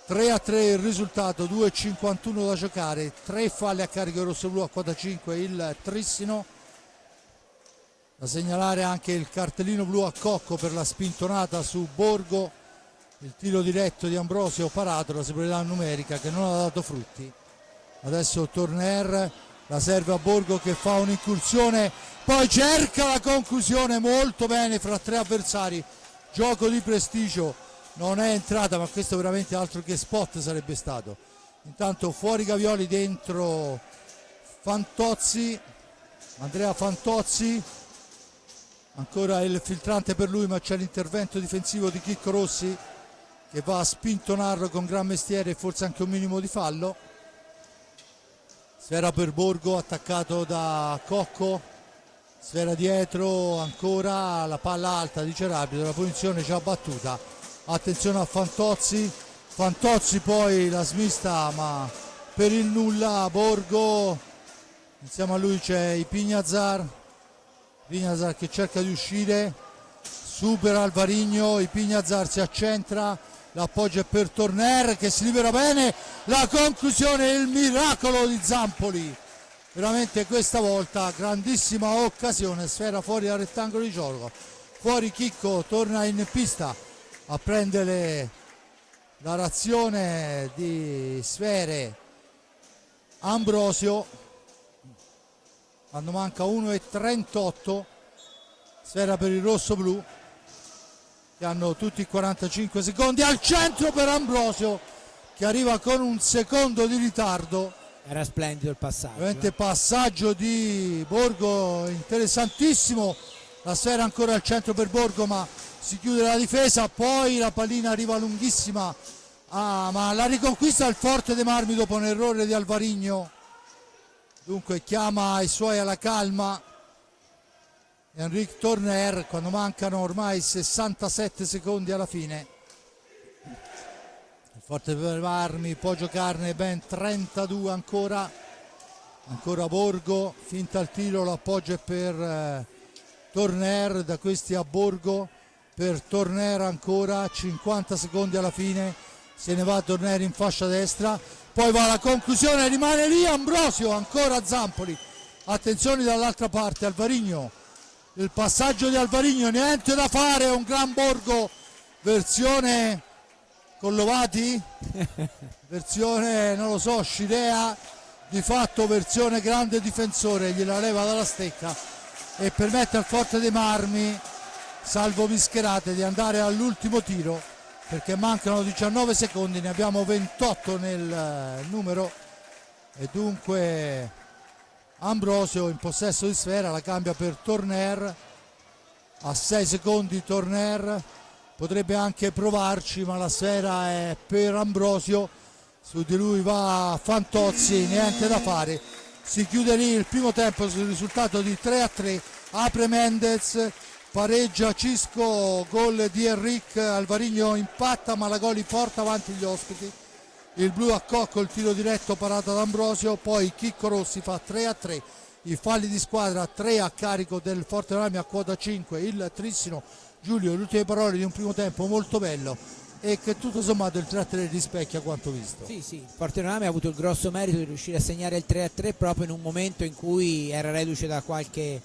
3-3 il risultato, 2:51 da giocare, 3 falli a carico rossoblu a quota 5 il Trissino. Da segnalare anche il cartellino blu a Cocco per la spintonata su Borgo, il tiro diretto di Ambrosio parato, la superiorità numerica che non ha dato frutti. Adesso Torner la serve a Borgo che fa un'incursione, poi cerca la conclusione molto bene fra 3 avversari, gioco di prestigio, non è entrata ma questo veramente altro che spot sarebbe stato. Intanto fuori Gavioli, dentro Fantozzi, Andrea Fantozzi, ancora il filtrante per lui ma c'è l'intervento difensivo di Chicco Rossi che va a spintonarlo con gran mestiere e forse anche un minimo di fallo. Sfera per Borgo attaccato da Cocco, sfera dietro ancora, la palla alta dice l'arbitro, la punizione già battuta. Attenzione a Fantozzi, Fantozzi poi la smista ma per il nulla. Borgo, insieme a lui c'è Ipignazar che cerca di uscire, supera Alvarigno, Ipignazar si accentra, l'appoggio è per Torner che si libera bene, la conclusione, il miracolo di Zampoli, veramente questa volta grandissima occasione, sfera fuori dal rettangolo di gioco, fuori Chicco, torna in pista a prendere la razione di sfere Ambrosio quando manca 1:38, sfera per il rosso-blu che hanno tutti 45 secondi, al centro per Ambrosio che arriva con un secondo di ritardo. Era splendido il passaggio. Veramente passaggio di Borgo interessantissimo, la sfera ancora al centro per Borgo ma si chiude la difesa, poi la pallina arriva lunghissima, ma la riconquista il Forte dei Marmi dopo un errore di Alvarigno, dunque chiama i suoi alla calma. Enric Torner quando mancano ormai 67 secondi alla fine. Il Forte dei Marmi può giocarne ben 32 ancora Borgo, finta il tiro, l'appoggio è per Torner, da questi a Borgo, per Torner ancora, 50 secondi alla fine, se ne va Torner in fascia destra, poi va la conclusione, rimane lì Ambrosio, ancora Zampoli, attenzione dall'altra parte Alvarigno, il passaggio di Alvarigno, niente da fare, un gran Borgo, versione Collovati, versione non lo so, Scirea, di fatto versione grande difensore, gliela leva dalla stecca e permette al Forte dei Marmi, salvo Mischerate, di andare all'ultimo tiro perché mancano 19 secondi, ne abbiamo 28 nel numero e dunque Ambrosio in possesso di sfera, la cambia per Torner, a 6 secondi Torner, potrebbe anche provarci ma la sfera è per Ambrosio, su di lui va Fantozzi, niente da fare, si chiude lì il primo tempo sul risultato di 3-3, apre Mendez, pareggia Cisco, gol di Enric, Alvarigno impatta, Malagoli porta avanti gli ospiti, il blu a Cocco, il tiro diretto parato da Ambrosio, poi Chicco Rossi fa 3-3, i falli di squadra 3 a carico del Fortenami a quota 5, il Trissino. Giulio, le ultime parole di un primo tempo molto bello e che tutto sommato il 3-3 rispecchia quanto visto. Sì, il Fortenami ha avuto il grosso merito di riuscire a segnare il 3-3 proprio in un momento in cui era reduce da qualche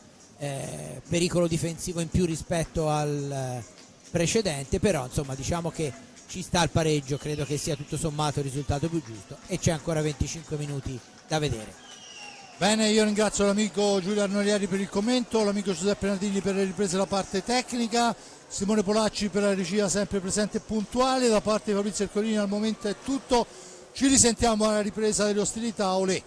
pericolo difensivo in più rispetto al precedente, però insomma diciamo che ci sta il pareggio, credo che sia tutto sommato il risultato più giusto e c'è ancora 25 minuti da vedere. Bene, io ringrazio l'amico Giulio Arnolieri per il commento, l'amico Giuseppe Nardini per le riprese della parte tecnica, Simone Polacci per la regia sempre presente e puntuale, da parte di Fabrizio Ercolini al momento è tutto, ci risentiamo alla ripresa delle ostilità, olè!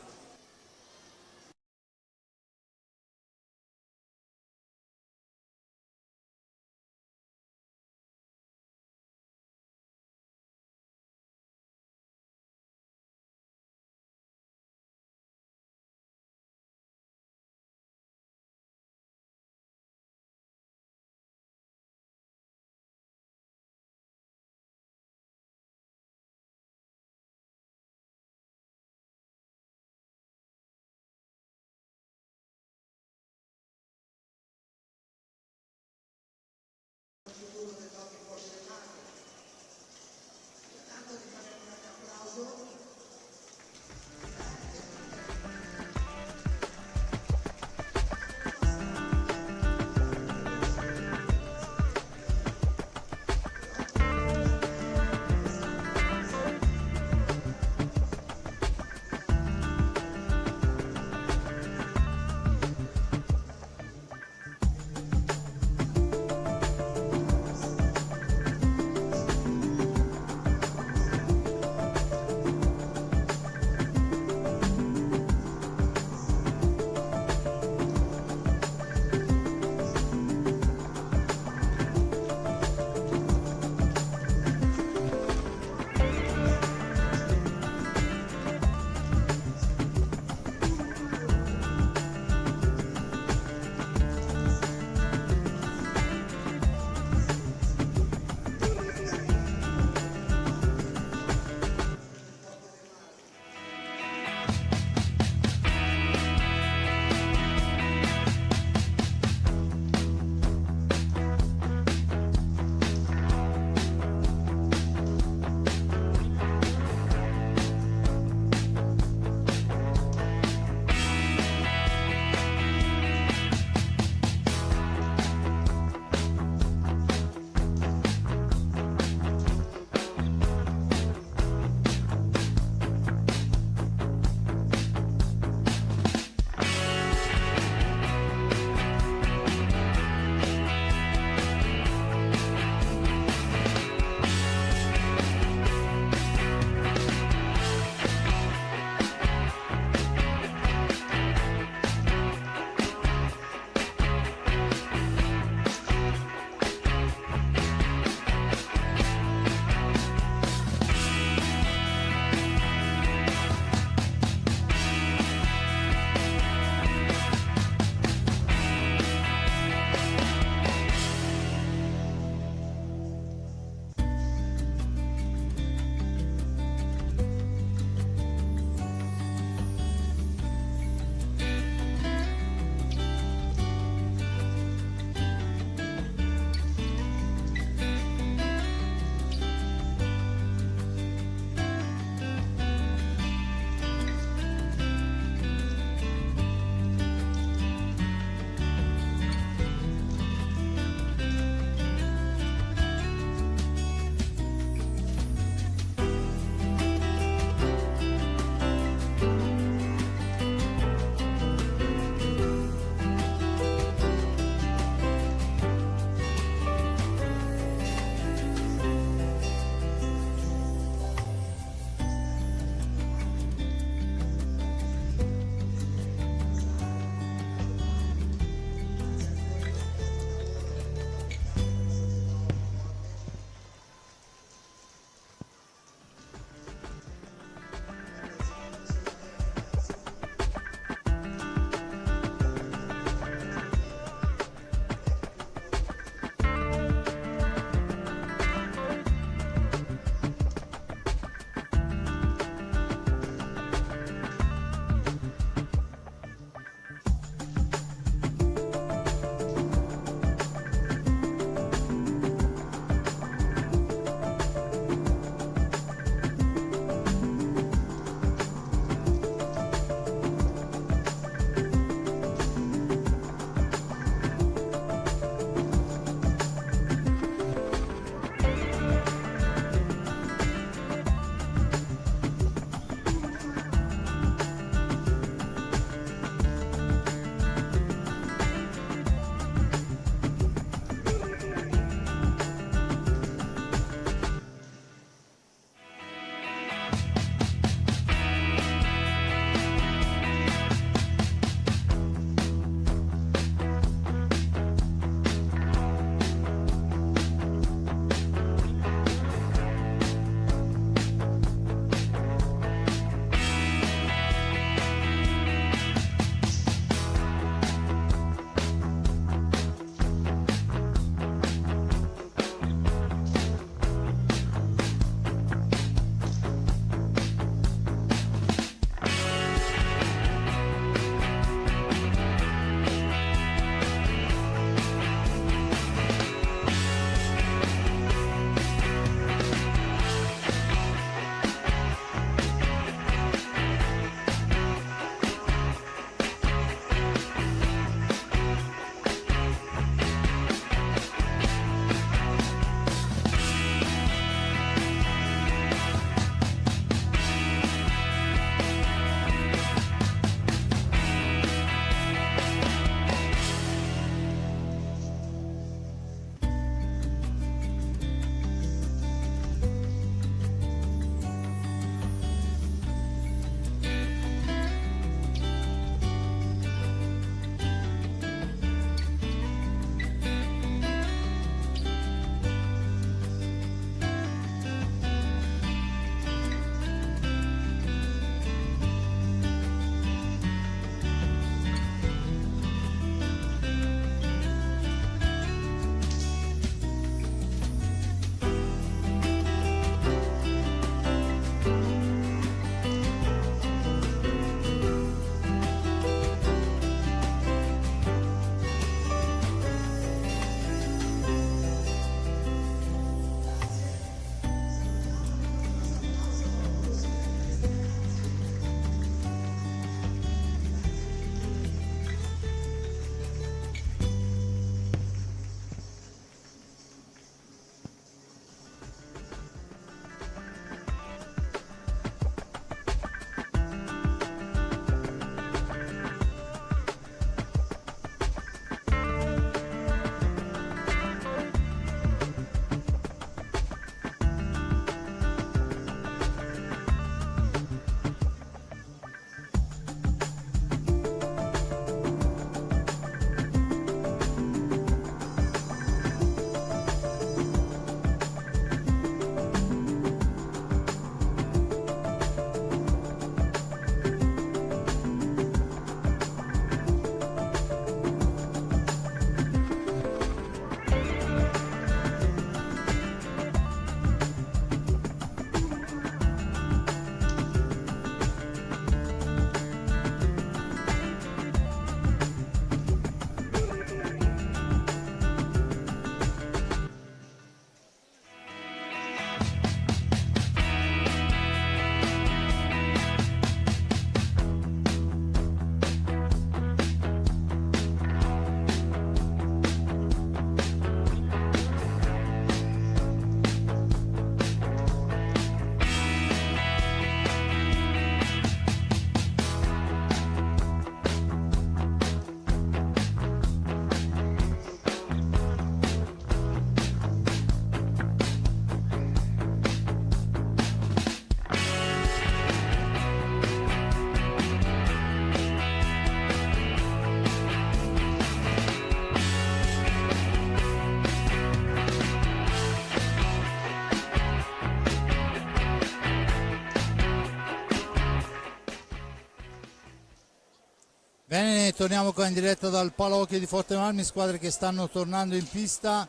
Bene, torniamo qua in diretta dal Palocchio di Forte dei Marmi, squadre che stanno tornando in pista.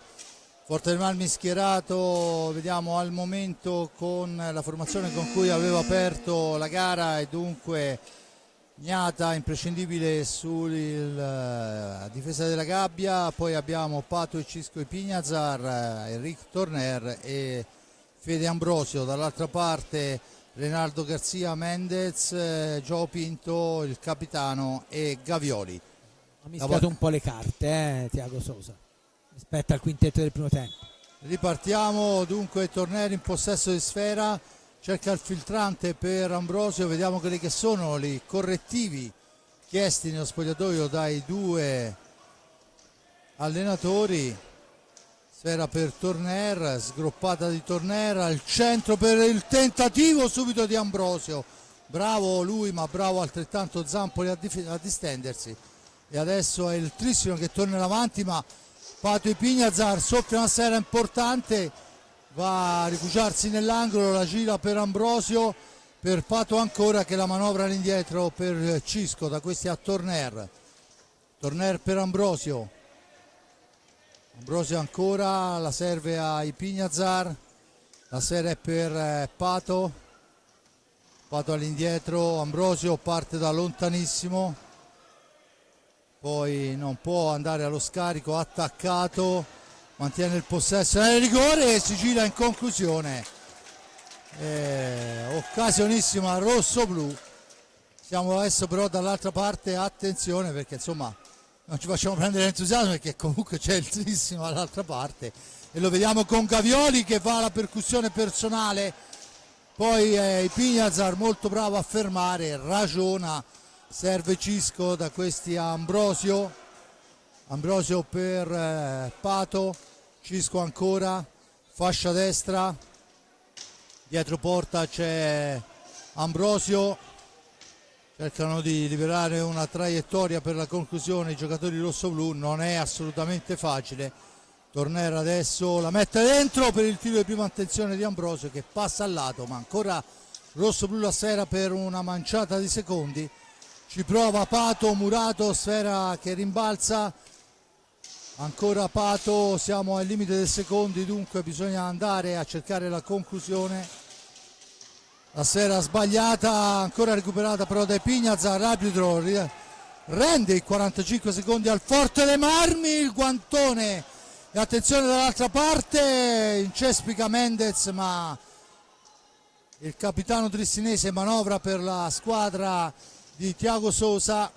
Forte dei Marmi schierato, vediamo al momento con la formazione con cui aveva aperto la gara e dunque Gnata imprescindibile sulla difesa della gabbia, poi abbiamo Pato e Cisco e Pignazar, Enric Torner e Fede Ambrosio, dall'altra parte Renaldo Garzia, Mendez, Gio Pinto, il capitano e Gavioli. Ha mischiato un po' le carte, Thiago Sousa, rispetto al quintetto del primo tempo. Ripartiamo dunque, Torner in possesso di sfera, cerca il filtrante per Ambrosio, vediamo quelli che sono i correttivi chiesti nello spogliatoio dai due allenatori. Sfera per Torner, sgroppata di Torner, al centro per il tentativo subito di Ambrosio, bravo lui ma bravo altrettanto Zampoli a distendersi, e adesso è il Trissino che torna in avanti, ma Pato e Pignazar soffia una sfera importante, va a rifugiarsi nell'angolo, la gira per Ambrosio, per Pato ancora che la manovra all'indietro per Cisco, da questi a Torner. Torner per Ambrosio, Ambrosio ancora, la serve ai Pignazar, la serie è per Pato, Pato all'indietro, Ambrosio parte da lontanissimo, poi non può andare allo scarico, attaccato, mantiene il possesso nel rigore e si gira in conclusione. Occasionissima rosso-blu. Siamo adesso però dall'altra parte, attenzione perché insomma non ci facciamo prendere l'entusiasmo perché comunque c'è il Trissimo dall'altra parte e lo vediamo con Gavioli che fa la percussione personale, poi Pignazar molto bravo a fermare, ragiona, serve Cisco, da questi a Ambrosio, Ambrosio per Pato, Cisco ancora, fascia destra, dietro porta c'è Ambrosio, cercano di liberare una traiettoria per la conclusione i giocatori rossoblù, non è assolutamente facile. Torner adesso la mette dentro per il tiro di prima attenzione di Ambrosio che passa al lato, ma ancora rossoblù la sfera per una manciata di secondi, ci prova Pato, Murato, sfera che rimbalza, ancora Pato, siamo al limite dei secondi, dunque bisogna andare a cercare la conclusione. La sfera sbagliata, ancora recuperata però dai Pignazar, l'arbitro rende i 45 secondi al Forte dei Marmi, il guantone, e attenzione dall'altra parte, incespica Mendez ma il capitano tristinese manovra per la squadra di Thiago Sousa.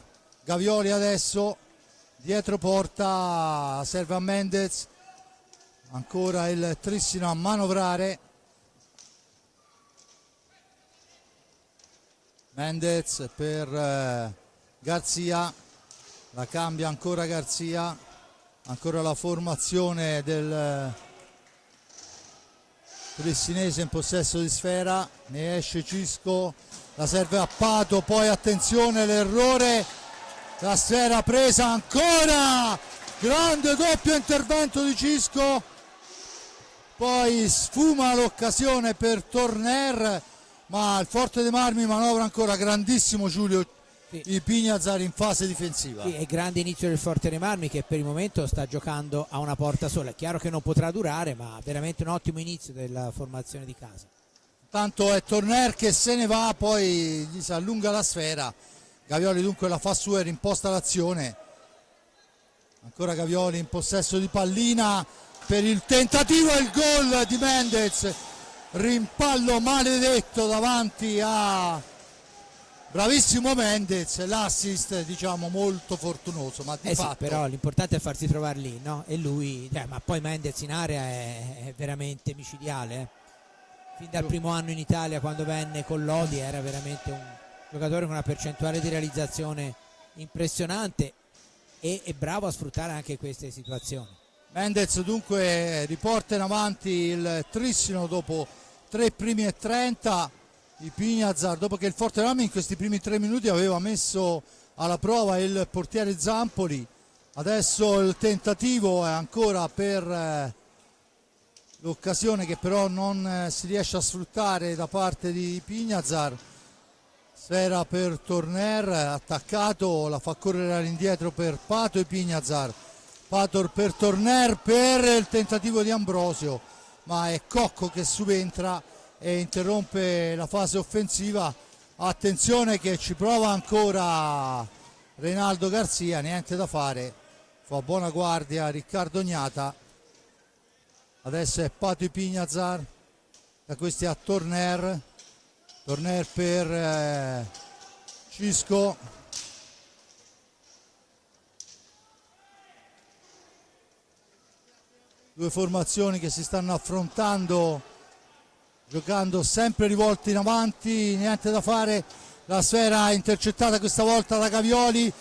Gavioli adesso dietro porta, serve a Mendez, ancora il Trissino a manovrare, Mendez per Garzia, la cambia ancora Garzia, ancora la formazione del tristinese in possesso di sfera, ne esce Cisco, la serve a Pato, poi attenzione l'errore, la sfera presa ancora, grande doppio intervento di Cisco, poi sfuma l'occasione per Torner, ma il Forte dei Marmi manovra ancora, grandissimo Giulio, sì. I Pignazar in fase difensiva. Sì, è grande inizio del Forte dei Marmi che per il momento sta giocando a una porta sola, è chiaro che non potrà durare, ma veramente un ottimo inizio della formazione di casa. Tanto è Torner che se ne va, poi gli si allunga la sfera, Gavioli dunque la fa sua e rimposta l'azione, ancora Gavioli in possesso di pallina per il tentativo e il gol di Mendez, rimpallo maledetto davanti a bravissimo Mendez, l'assist diciamo molto fortunoso, ma di fatto sì, però l'importante è farsi trovare lì, no? E lui, ma poi Mendez in area è veramente micidiale, fin dal primo anno in Italia quando venne con l'Odi era veramente un giocatore con una percentuale di realizzazione impressionante e è bravo a sfruttare anche queste situazioni. Mendez dunque riporta in avanti il Trissino dopo 3 primi e 30, i Pignazar dopo che il Forte dei Marmi in questi primi 3 minuti aveva messo alla prova il portiere Zampoli, adesso il tentativo è ancora per l'occasione che però non si riesce a sfruttare da parte di Pignazar, Sfera per Torner, attaccato, la fa correre all'indietro per Pato e Pignazar. Pato per Torner, per il tentativo di Ambrosio, ma è Cocco che subentra e interrompe la fase offensiva. Attenzione che ci prova ancora Reinaldo Garzia, niente da fare, fa buona guardia Riccardo Gnata. Adesso è Pato e Pignazar, da questi a Torner per Cisco, due formazioni che si stanno affrontando giocando sempre rivolti in avanti, niente da fare. La sfera intercettata questa volta da Gavioli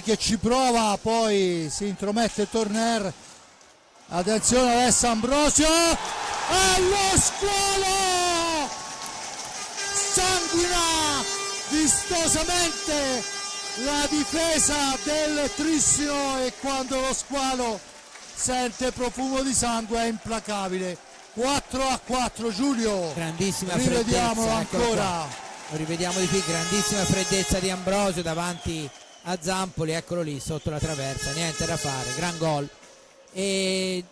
che ci prova, poi si intromette Torner. Attenzione adesso Ambrosio, allo squalo, sanguina vistosamente la difesa del Trissino e quando lo squalo sente profumo di sangue è implacabile. 4-4 Giulio, grandissima rivediamolo freddezza, ancora, lo rivediamo di qui, grandissima freddezza di Ambrosio davanti a Zampoli, eccolo lì sotto la traversa, niente da fare, gran gol. E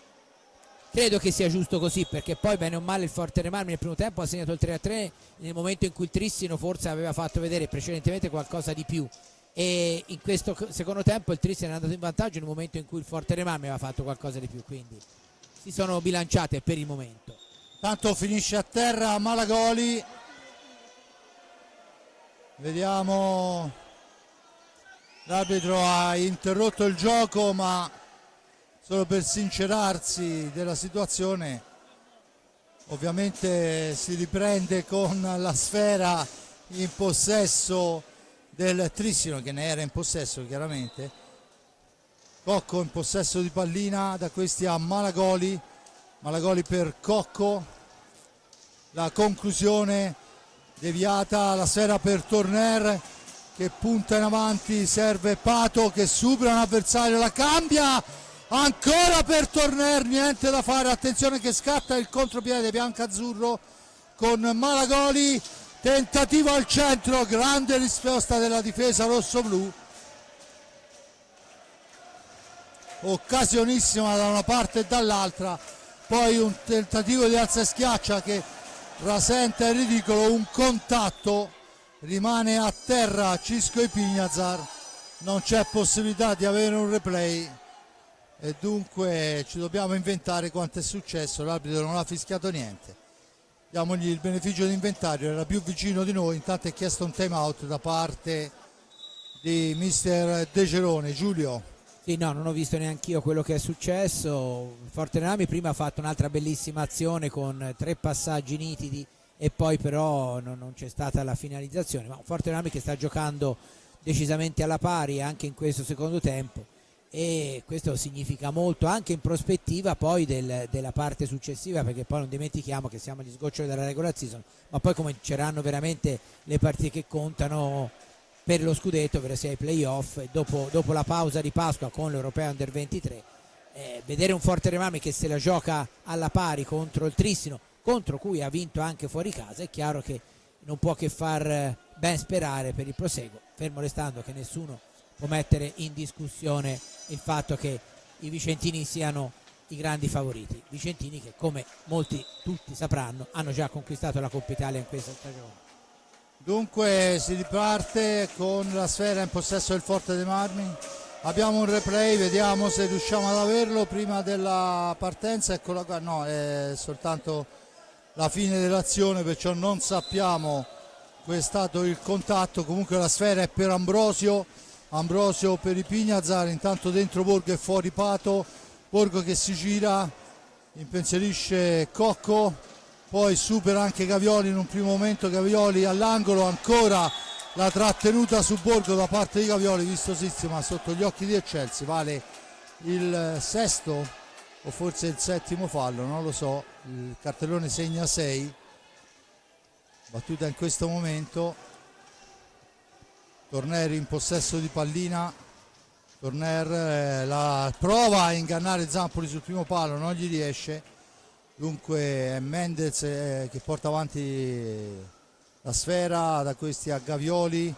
credo che sia giusto così, perché poi bene o male il Forte dei Marmi nel primo tempo ha segnato il 3-3 nel momento in cui il Trissino forse aveva fatto vedere precedentemente qualcosa di più, e in questo secondo tempo il Trissino è andato in vantaggio nel momento in cui il Forte dei Marmi aveva fatto qualcosa di più, quindi si sono bilanciate per il momento. tanto finisce a terra Malagoli, vediamo, l'arbitro ha interrotto il gioco ma solo per sincerarsi della situazione. Ovviamente si riprende con la sfera in possesso del Trissino, che ne era in possesso chiaramente. Cocco in possesso di pallina, da questi a Malagoli per Cocco, la conclusione deviata, la sfera per Torner che punta in avanti, serve Pato che supera un avversario, la cambia ancora per Torner, niente da fare, attenzione che scatta il contropiede biancazzurro con Malagoli, tentativo al centro, grande risposta della difesa rossoblù, occasionissima da una parte e dall'altra, poi un tentativo di alza e schiaccia che rasenta il ridicolo, un contatto, rimane a terra Cisco e Pignazar, non c'è possibilità di avere un replay e dunque ci dobbiamo inventare quanto è successo, l'arbitro non ha fischiato niente, diamogli il beneficio d'inventario, era più vicino di noi, intanto è chiesto un time out da parte di mister De Gerone. Giulio. Sì, no, non ho visto neanche io quello che è successo. Fortenami prima ha fatto un'altra bellissima azione con 3 passaggi nitidi e poi però non c'è stata la finalizzazione, ma Fortenami che sta giocando decisamente alla pari anche in questo secondo tempo, e questo significa molto anche in prospettiva poi della parte successiva, perché poi non dimentichiamo che siamo agli sgoccioli della regular season, ma poi cominceranno veramente le partite che contano per lo scudetto, per sia i playoff, e dopo la pausa di Pasqua con l'Europeo Under 23, vedere un Forte dei Marmi che se la gioca alla pari contro il Trissino, contro cui ha vinto anche fuori casa, è chiaro che non può che far ben sperare per il proseguo, fermo restando che nessuno può mettere in discussione il fatto che i vicentini siano i grandi favoriti, vicentini che come tutti sapranno hanno già conquistato la Coppa Italia in questa stagione. Dunque si riparte con la sfera in possesso del Forte dei Marmi, abbiamo un replay, vediamo se riusciamo ad averlo prima della partenza, eccola qua, no, è soltanto la fine dell'azione, perciò non sappiamo qual è stato il contatto. Comunque la sfera è per Ambrosio per i Pignazar, intanto dentro Borgo e fuori Pato, Borgo che si gira, impensierisce Cocco, poi supera anche Gavioli in un primo momento, Gavioli all'angolo, ancora la trattenuta su Borgo da parte di Gavioli, vistosissima sotto gli occhi di Eccelsi, vale il sesto o forse il settimo fallo, non lo so, il cartellone segna 6, battuta in questo momento. Torner in possesso di pallina, Torner la prova a ingannare Zampoli sul primo palo, non gli riesce, dunque è Mendez che porta avanti la sfera da questi a Gavioli,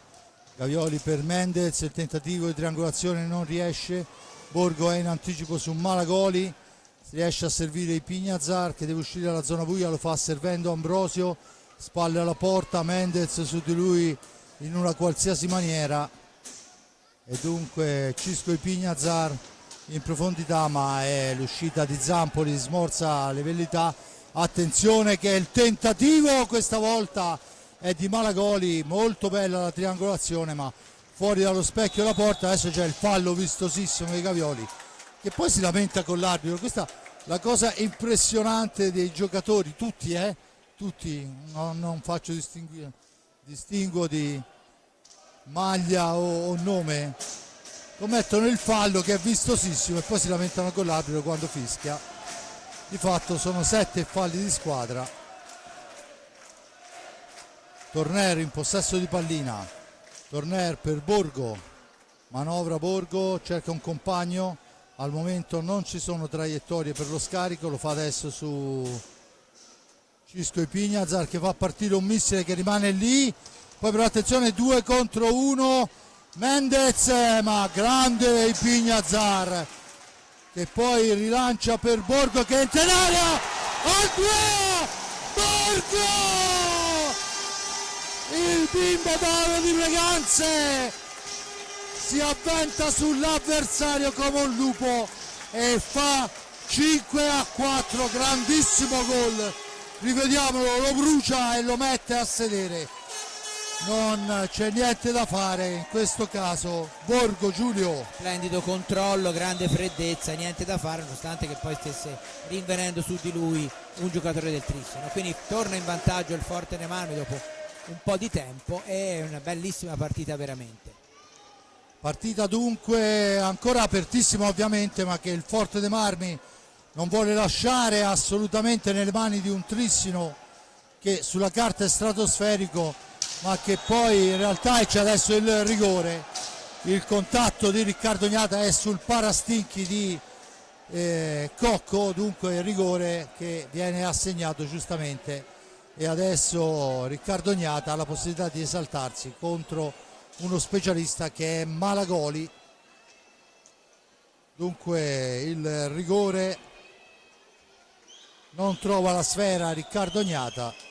Gavioli per Mendez, il tentativo di triangolazione non riesce, Borgo è in anticipo su Malagoli, si riesce a servire i Pignazar che deve uscire dalla zona buia, lo fa servendo Ambrosio, spalle alla porta, Mendez su di lui in una qualsiasi maniera, e dunque Cisco e Pignazar in profondità, ma è l'uscita di Zampoli, smorza le velleità. Attenzione che il tentativo questa volta è di Malagoli, molto bella la triangolazione ma fuori dallo specchio della porta. Adesso c'è il fallo vistosissimo di Gavioli che poi si lamenta con l'arbitro. Questa è la cosa impressionante dei giocatori, tutti, non faccio distinguo di maglia o nome, commettono il fallo che è vistosissimo e poi si lamentano con l'arbitro quando fischia. Di fatto sono 7 falli di squadra. Torner in possesso di pallina, Torner per Borgo, manovra Borgo, cerca un compagno, al momento non ci sono traiettorie per lo scarico, lo fa adesso su Cisco e Pignazar che fa partire un missile che rimane lì, poi però attenzione 2 contro 1, Mendez, ma grande i Pignazar che poi rilancia per Borgo che entra in area, al 2, Borgo, il bimbo d'oro di Breganze si avventa sull'avversario come un lupo e fa 5-4, grandissimo gol, rivediamolo, lo brucia e lo mette a sedere. Non c'è niente da fare in questo caso. Borgo, Giulio. Splendido controllo, grande freddezza, niente da fare nonostante che poi stesse rinvenendo su di lui un giocatore del Trissino. Quindi torna in vantaggio il Forte dei Marmi dopo un po' di tempo, è una bellissima partita veramente. Partita dunque ancora apertissima ovviamente, ma che il Forte dei Marmi non vuole lasciare assolutamente nelle mani di un Trissino che sulla carta è stratosferico, ma che poi in realtà c'è adesso il rigore. Il contatto di Riccardo Gnata è sul parastinchi di Cocco, dunque il rigore che viene assegnato giustamente, e adesso Riccardo Gnata ha la possibilità di esaltarsi contro uno specialista che è Malagoli. Dunque il rigore, non trova la sfera Riccardo Gnata.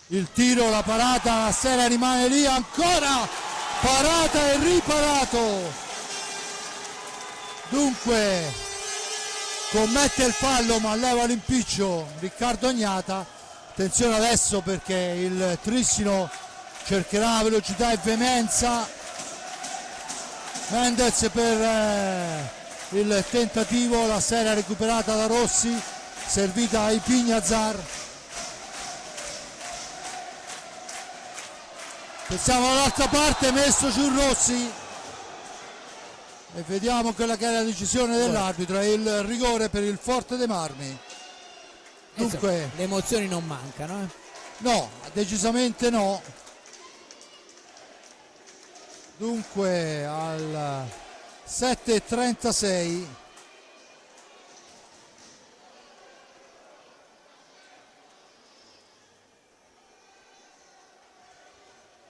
Il tiro, la parata, la sfera rimane lì ancora, parata e riparato. Dunque commette il fallo ma leva l'impiccio Riccardo Gnata. Attenzione adesso perché il Trissino cercherà velocità e veemenza. Mendez per il tentativo, la sfera recuperata da Rossi, servita ai Pignazar. Pensiamo all'altra parte, messo su Rossi e vediamo quella che è la decisione dell'arbitro, è il rigore per il Forte dei Marmi. Dunque le emozioni non mancano, no, decisamente no. Dunque al 7:36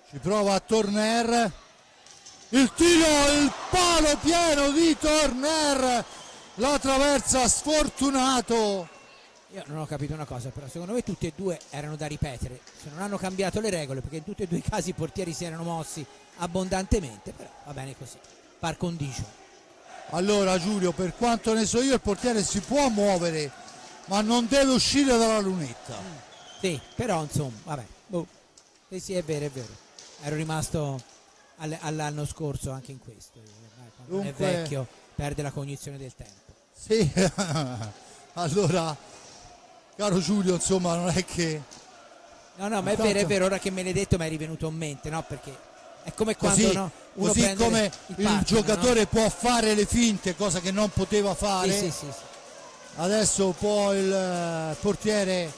ci prova Torner, il tiro, il palo pieno di Torner, la traversa sfortunato. Io non ho capito una cosa, però secondo me tutti e due erano da ripetere, se non hanno cambiato le regole, perché in tutti e due i casi i portieri si erano mossi abbondantemente, però va bene così, par condicio. Allora Giulio, per quanto ne so io, il portiere si può muovere ma non deve uscire dalla lunetta. Sì, però insomma, vabbè, sì, è vero, ero rimasto all'anno scorso anche in questo. Quando Dunque, è vecchio perde la cognizione del tempo. Sì, allora, caro Giulio, insomma, non è che... No, ma è vero, ora che me l'hai detto mi è rivenuto in mente, no? Perché è come quando così, no, uno così prende come il partner, giocatore no? può fare le finte, cosa che non poteva fare, Sì. adesso può il portiere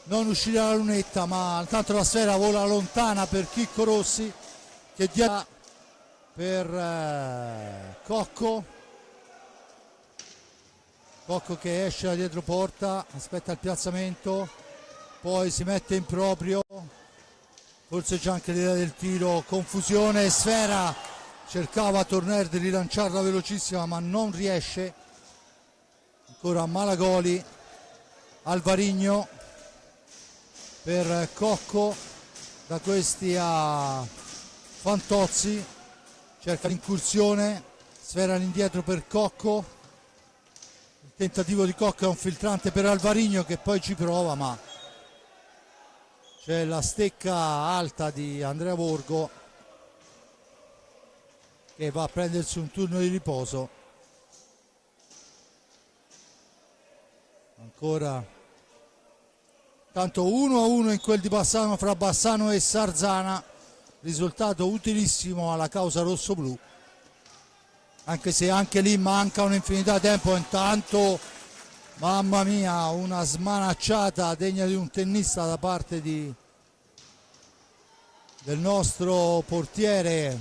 non uscire dalla lunetta, ma intanto la sfera vola lontana per Chicco Rossi che dia Poi per Cocco Cocco che esce da dietro porta, aspetta il piazzamento, poi si mette in proprio, forse c'è anche l'idea del tiro, confusione, Sfera cercava Torner di rilanciarla velocissima ma non riesce. Ancora Malagoli, Alvarigno per Cocco, da questi a Fantozzi, cerca l'incursione, Sfera all'indietro per Cocco, il tentativo di Cocco è un filtrante per Alvarigno che poi ci prova, ma c'è la stecca alta di Andrea Borgo che va a prendersi un turno di riposo. Ancora tanto 1-1 in quel di Bassano fra Bassano e Sarzana, risultato utilissimo alla causa rossoblu, anche se anche lì manca un'infinità di tempo. Intanto, mamma mia, una smanacciata degna di un tennista da parte del nostro portiere,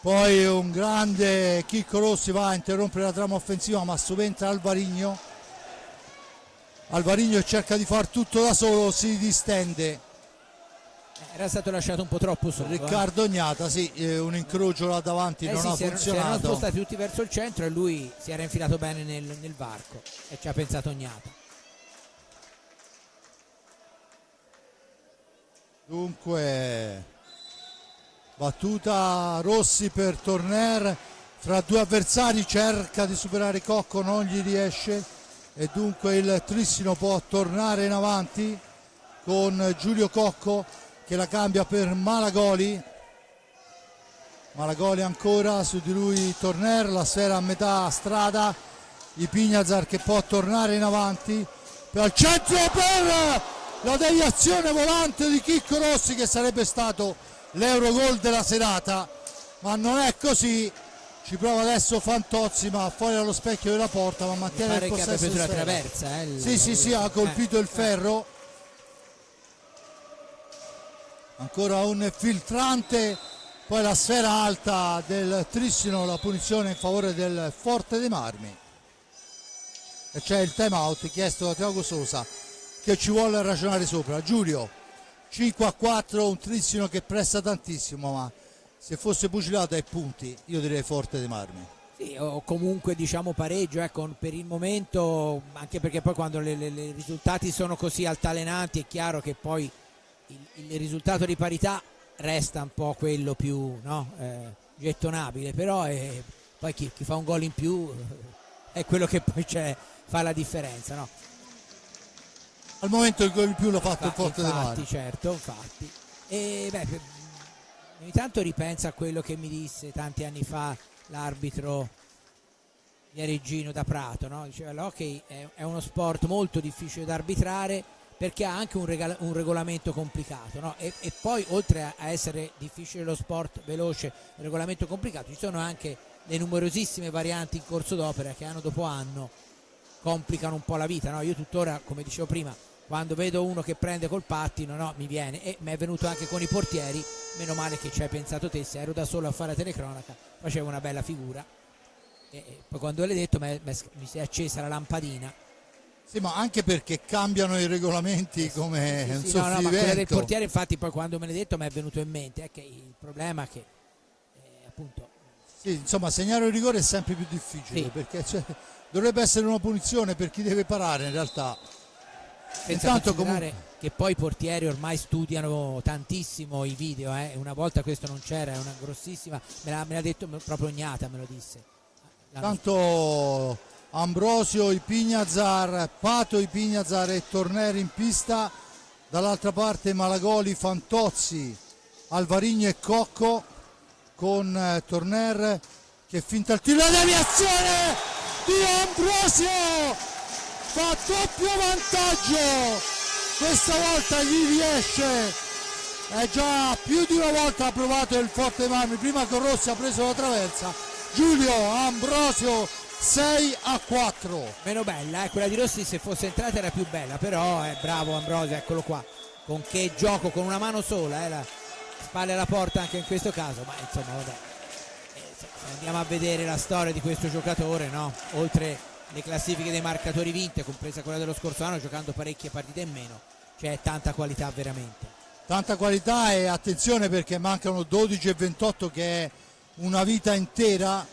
poi un grande Chicco Rossi va a interrompere la trama offensiva ma subentra Alvarigno. Alvarigno cerca di far tutto da solo, si distende. Era stato lasciato un po' troppo solo. Riccardo Ognata, sì, un incrocio là davanti non ha si erano funzionato. spostati tutti verso il centro e lui si era infilato bene nel varco e ci ha pensato Ognata. Dunque, battuta Rossi per Torner, fra due avversari cerca di superare Cocco, non gli riesce. E dunque il Trissino può tornare in avanti con Giulio Cocco che la cambia per Malagoli. Malagoli ancora, su di lui Torner, la Sfera a metà strada, Ipignazar che può tornare in avanti, al centro per la deviazione volante di Chicco Rossi che sarebbe stato l'Eurogol della serata, ma non è così. Ci prova adesso Fantozzi ma fuori dallo specchio della porta, ma mantiene il possesso. Che abbia preso la Sfera. traversa. Sì, ha colpito il ferro. Ancora un filtrante, poi la sfera alta del Trissino, la punizione in favore del Forte dei Marmi. E c'è il time out chiesto da Tiago Sosa che ci vuole ragionare sopra. Giulio, 5-4, un Trissino che pressa tantissimo, ma se fosse pugilato ai punti io direi Forte dei Marmi. Sì, o comunque diciamo pareggio, per il momento, anche perché poi quando i risultati sono così altalenanti è chiaro che poi il risultato di parità resta un po' quello più gettonabile, però poi chi fa un gol in più è quello che poi fa la differenza, no? Al momento il gol in più l'ha fatto il Forte dei Marmi. Certo, infatti. E ogni tanto ripenso a quello che mi disse tanti anni fa l'arbitro Viareggino da Prato, no? Diceva l'hockey è uno sport molto difficile da arbitrare perché ha anche un regolamento complicato, no? E poi oltre a essere difficile lo sport veloce, il regolamento complicato, ci sono anche le numerosissime varianti in corso d'opera che anno dopo anno complicano un po' la vita, no? Io tuttora, come dicevo prima, quando vedo uno che prende col pattino, mi viene, e mi è venuto anche con i portieri, meno male che ci hai pensato te, se ero da solo a fare la telecronaca facevo una bella figura, e poi quando l'hai detto mi si è accesa la lampadina. Sì, ma anche perché cambiano i regolamenti come un soffio di ma quella del vento. portiere, infatti, poi quando me l'hai detto mi è venuto in mente che il problema è che appunto sì, insomma, segnare un rigore è sempre più difficile, sì, perché dovrebbe essere una punizione per chi deve parare in realtà. Intanto comunque che poi i portieri ormai studiano tantissimo i video, una volta questo non c'era, è una grossissima, me l'ha detto proprio Ognata, me lo disse. Tanto Ambrosio, Ipignazar, Pato, Ipignazar e Torner in pista, dall'altra parte Malagoli, Fantozzi, Alvarigno e Cocco, con Torner che finta il tiro, la deviazione di Ambrosio, fa doppio vantaggio, questa volta gli riesce, è già più di una volta ha provato il Forte dei Marmi, prima con Rossi ha preso la traversa. Giulio Ambrosio 6-4. Meno bella, quella di Rossi se fosse entrata era più bella, però è bravo Ambrosio, eccolo qua, con che gioco, con una mano sola, la spalle alla porta anche in questo caso, ma insomma vabbè, se andiamo a vedere la storia di questo giocatore, no? Oltre le classifiche dei marcatori vinte, compresa quella dello scorso anno, giocando parecchie partite in meno. C'è tanta qualità veramente. Tanta qualità, e attenzione perché mancano 12 e 28, che è una vita intera.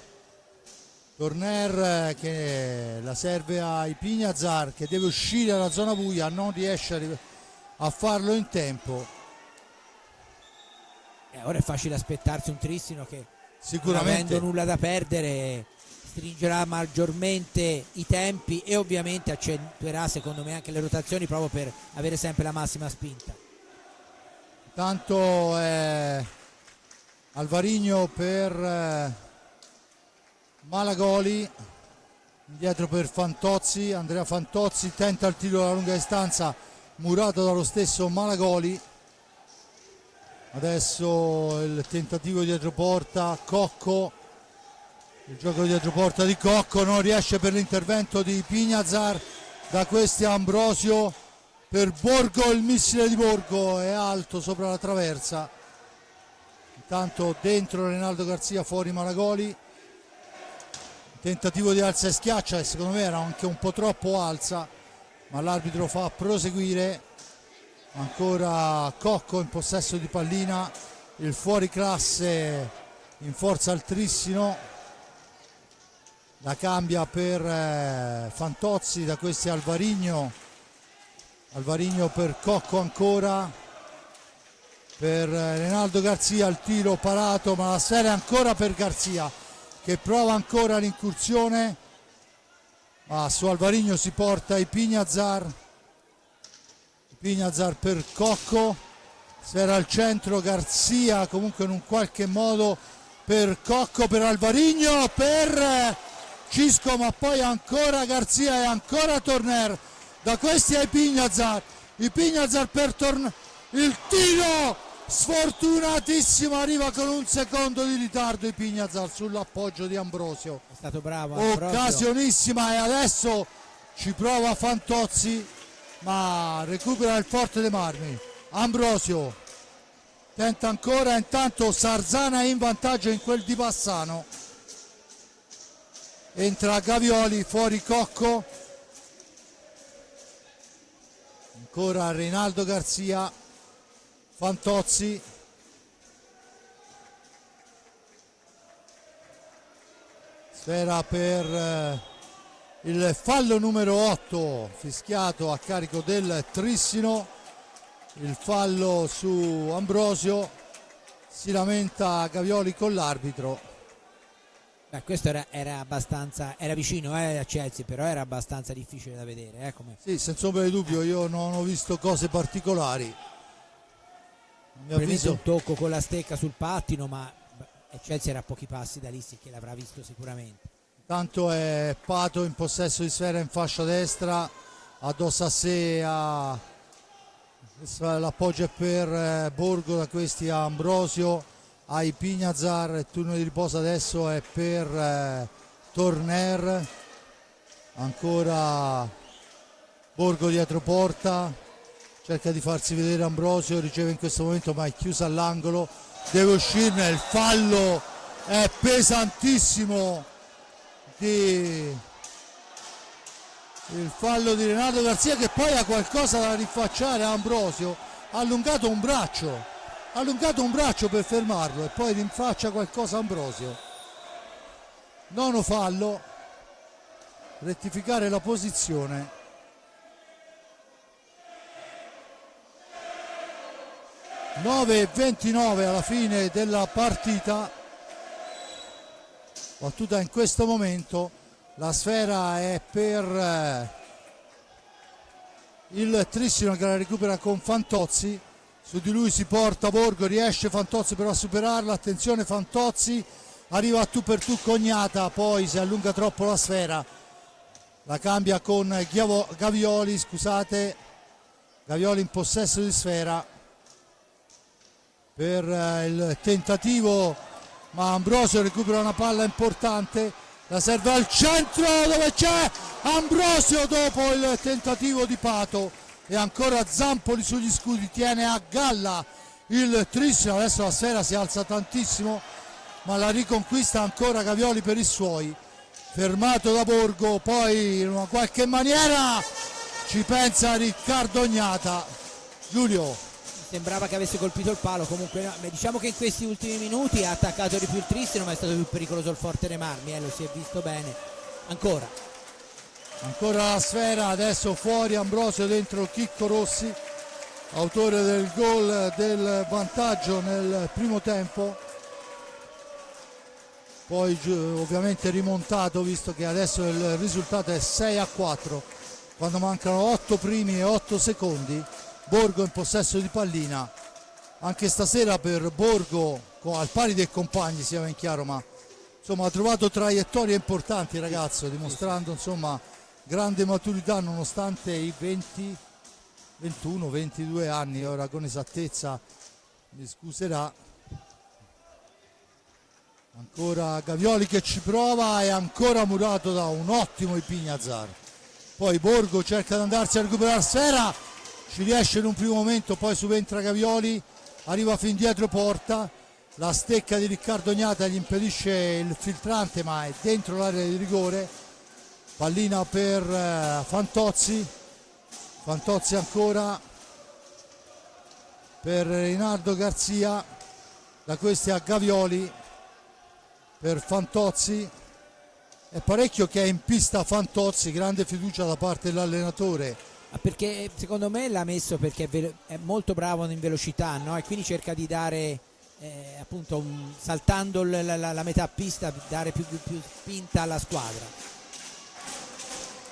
Torner che la serve ai Pignazar, che deve uscire dalla zona buia, non riesce a farlo in tempo. Ora è facile aspettarsi un Trissino che, Sicuramente, non avendo nulla da perdere, stringerà maggiormente i tempi e ovviamente accentuerà secondo me anche le rotazioni, proprio per avere sempre la massima spinta. tanto Alvarino per Malagoli, indietro per Fantozzi. Andrea Fantozzi tenta il tiro alla lunga distanza, murato dallo stesso Malagoli. Adesso il tentativo dietro porta, Cocco, il gioco dietro porta di Cocco, non riesce per l'intervento di Pignazar. Da questi Ambrosio per Borgo, il missile di Borgo è alto sopra la traversa. Intanto dentro Reinaldo Garzia, fuori Malagoli. Tentativo di alza e schiaccia, che secondo me era anche un po' troppo alza, ma l'arbitro fa proseguire. Ancora Cocco in possesso di pallina, il fuoriclasse in forza al Trissino. La cambia per Fantozzi, da questi Alvarino per Cocco, ancora per Reinaldo Garzia, il tiro parato, ma la sfera è ancora per Garzia, che prova ancora l'incursione, ma su Alvarino si porta i Pignazar per Cocco, sfera al centro, Garzia comunque in un qualche modo per Cocco, per Alvarino, per Cisco, ma poi ancora Garzia e ancora Torner. Da questi ai Pignazar, i Pignazar per Torner, il tiro sfortunatissimo, arriva con un secondo di ritardo i Pignazar sull'appoggio di Ambrosio. È stato bravo Ambrosio. Occasionissima, e adesso ci prova Fantozzi, ma recupera il Forte dei Marmi. Ambrosio tenta ancora, intanto Sarzana è in vantaggio in quel di Bassano. Entra Gavioli, fuori Cocco, ancora Reinaldo Garzia, Fantozzi, sfera per il fallo numero 8 fischiato a carico del Trissino, il fallo su Ambrosio. Si lamenta Gavioli con l'arbitro. Questo era abbastanza, era vicino a Chelsea, però era abbastanza difficile da vedere. Come... Sì, senza ombra di dubbio, io non ho visto cose particolari. Probabilmente un tocco con la stecca sul pattino, ma Chelsea era a pochi passi da lì, sì che l'avrà visto sicuramente. Tanto è Pato in possesso di sfera in fascia destra, addosso a sé l'appoggio è per Borgo, da questi a Ambrosio, ai Pignazar. Il turno di riposo adesso è per Torner, ancora Borgo dietro porta, cerca di farsi vedere Ambrosio, riceve in questo momento ma è chiuso all'angolo, deve uscirne. Il fallo è pesantissimo, il fallo di Renato Garzia, che poi ha qualcosa da rifacciare a Ambrosio, ha allungato un braccio per fermarlo e poi rinfaccia qualcosa a Ambrosio. Nono fallo, rettificare la posizione. (9:29) alla fine della partita, battuta in questo momento. La sfera è per il Trissino, che la recupera con Fantozzi. Su di lui si porta Borgo, riesce Fantozzi però a superarla. Attenzione, Fantozzi arriva a tu per tu Cognata, poi si allunga troppo la sfera, la cambia con Gavioli, Gavioli in possesso di sfera per il tentativo, ma Ambrosio recupera una palla importante, la serve al centro dove c'è Ambrosio dopo il tentativo di Pato. E ancora Zampoli sugli scudi, tiene a galla il Trissino. Adesso la sfera si alza tantissimo, ma la riconquista ancora Gavioli per i suoi. fermato da Borgo, poi in una qualche maniera ci pensa Riccardo Ognata. Giulio, sembrava che avesse colpito il palo, comunque no, diciamo che in questi ultimi minuti ha attaccato di più il Tristino, ma è stato più pericoloso il Forte dei Marmi, lo si è visto bene. Ancora la sfera, adesso fuori Ambrosio, dentro Chicco Rossi, autore del gol del vantaggio nel primo tempo, poi ovviamente rimontato, visto che adesso il risultato è 6-4 quando mancano 8 primi e 8 secondi. Borgo in possesso di pallina, anche stasera per Borgo al pari dei compagni, sia ben chiaro, ma insomma ha trovato traiettorie importanti, ragazzo, dimostrando insomma grande maturità nonostante i 21-22 anni. Ora con esattezza mi scuserà. Ancora Gavioli che ci prova e ancora murato da un ottimo Ipignazar. Poi Borgo cerca di andarsi a recuperare la sfera, ci riesce in un primo momento, poi subentra Gavioli, arriva fin dietro porta, la stecca di Riccardo Ognata gli impedisce il filtrante, ma è dentro l'area di rigore. Pallina per Fantozzi ancora per Reinaldo Garzia, da questi a Gavioli per Fantozzi. È parecchio che è in pista Fantozzi, grande fiducia da parte dell'allenatore. Perché secondo me l'ha messo perché è molto bravo in velocità, no? E quindi cerca di dare appunto saltando la metà pista, dare più spinta alla squadra.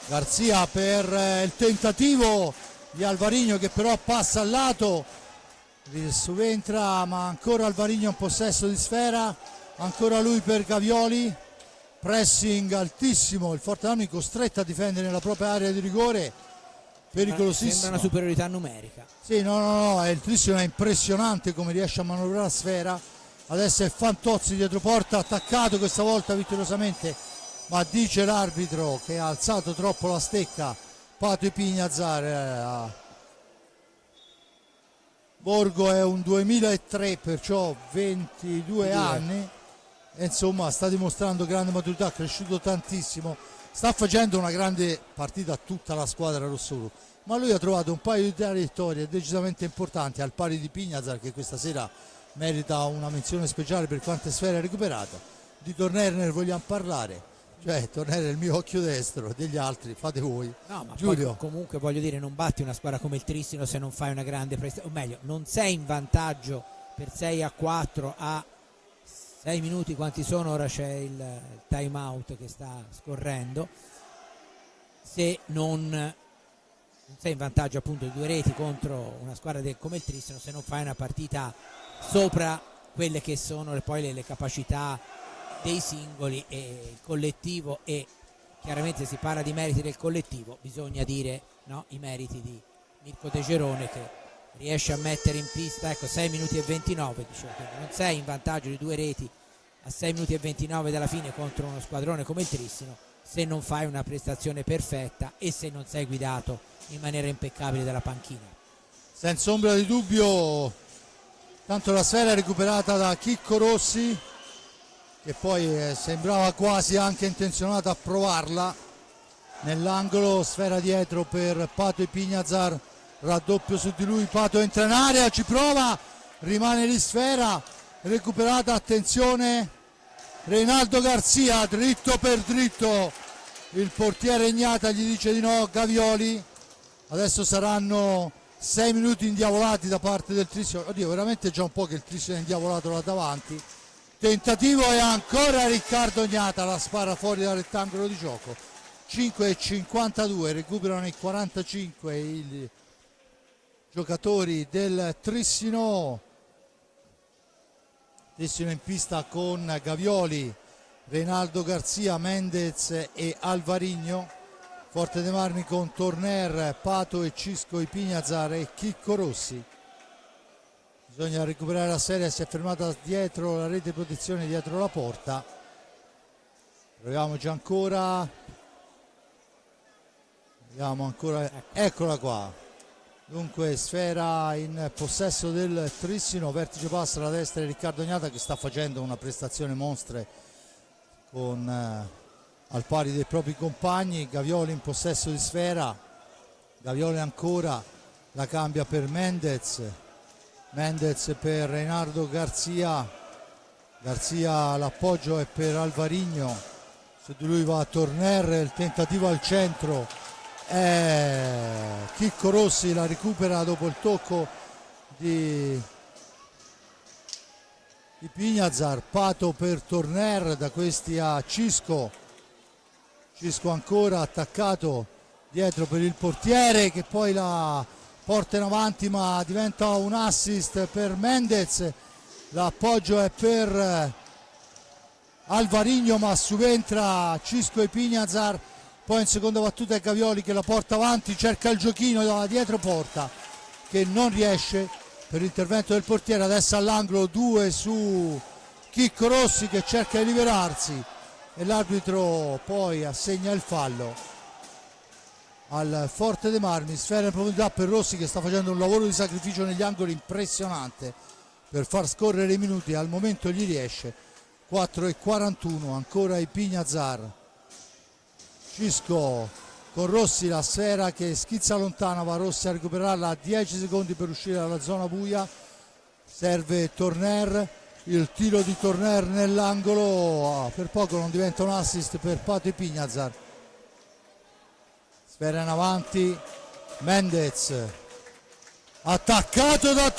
Garzia per il tentativo di Alvarino, che però passa al lato, subentra, ma ancora Alvarino in possesso di sfera, ancora lui per Gavioli, pressing altissimo, il Forte Marmi costretto a difendere nella propria area di rigore, pericolosissimo. Sembra una superiorità numerica. Sì, no, il Tristino è impressionante come riesce a manovrare la sfera. Adesso è Fantozzi dietro porta, attaccato questa volta vittoriosamente, ma dice l'arbitro che ha alzato troppo la stecca. Pato Ipignazar. Borgo è un 2003, perciò 22 anni, e insomma sta dimostrando grande maturità, cresciuto tantissimo, sta facendo una grande partita tutta la squadra rossoro, ma lui ha trovato un paio di traiettorie decisamente importanti, al pari di Ipignazar, che questa sera merita una menzione speciale per quante sfere ha recuperato. Di Tornerner vogliamo parlare? Cioè, Tornerner è il mio occhio destro, degli altri fate voi. No, ma Giulio. poi, comunque voglio dire, non batti una squadra come il Tristino se non fai una grande prestazione, o meglio, non sei in vantaggio per 6-4 a 6 minuti, quanti sono? Ora c'è il time out che sta scorrendo. Se non sei in vantaggio appunto di 2 reti contro una squadra come il Tristino, se non fai una partita sopra quelle che sono poi le capacità dei singoli e il collettivo, e chiaramente si parla di meriti del collettivo, bisogna dire no, i meriti di Mirko De Gerone, che riesce a mettere in pista, ecco, 6 minuti e 29, dicevo, non sei in vantaggio di 2 reti a 6 minuti e 29 dalla fine contro uno squadrone come il Tristino se non fai una prestazione perfetta e se non sei guidato in maniera impeccabile dalla panchina. Senza ombra di dubbio, tanto la sfera è recuperata da Chicco Rossi, che poi sembrava quasi anche intenzionato a provarla nell'angolo. Sfera dietro per Pato Ipignazar, raddoppio su di lui, Pato entra in area, ci prova, rimane lì sfera, recuperata, attenzione, Reinaldo Garzia, dritto per dritto, il portiere Ognata gli dice di no, Gavioli. Adesso saranno 6 minuti indiavolati da parte del Tristino. Oddio, veramente già un po' che il Tristino è indiavolato là davanti. Tentativo, e ancora Riccardo Ognata la spara fuori dal rettangolo di gioco. 5:52, recuperano i 45 i giocatori del Tristino. Tristino in pista con Gavioli, Reinaldo Garzia, Mendez e Alvarino. Forte dei Marmi con Torner, Pato e Cisco Ipignazar e Chicco Rossi. Bisogna recuperare la serie, si è fermata dietro la rete di protezione, dietro la porta. Proviamoci ancora. Vediamo ancora, eccola qua. Dunque sfera in possesso del Tristino, vertice passa alla destra di Riccardo Ognata, che sta facendo una prestazione monstre con al pari dei propri compagni. Gavioli in possesso di sfera, Gavioli ancora, la cambia per Mendez per Reinaldo Garzia, l'appoggio è per Alvarinho, su di lui va Torner, il tentativo al centro, Chicco Rossi la recupera dopo il tocco di Pignazar. Pato per Torner, da questi a Cisco ancora attaccato dietro per il portiere che poi la porta in avanti, ma diventa un assist per Mendez. L'appoggio è per Alvarinho, ma subentra Cisco e Pignazar. Poi in seconda battuta è Gavioli che la porta avanti, cerca il giochino dalla dietro porta che non riesce per l'intervento del portiere. Adesso all'angolo 2 su Chicco Rossi che cerca di liberarsi e l'arbitro poi assegna il fallo al Forte dei Marmi. Sfera in profondità per Rossi che sta facendo un lavoro di sacrificio negli angoli impressionante per far scorrere i minuti, al momento gli riesce. 4:41 ancora i Pignazar. Cisco con Rossi, la sfera che schizza lontana, va Rossi a recuperarla a 10 secondi per uscire dalla zona buia. Serve Torner, il tiro di Torner nell'angolo, per poco non diventa un assist per Pato e Pignazar. Sfera in avanti, Mendez attaccato da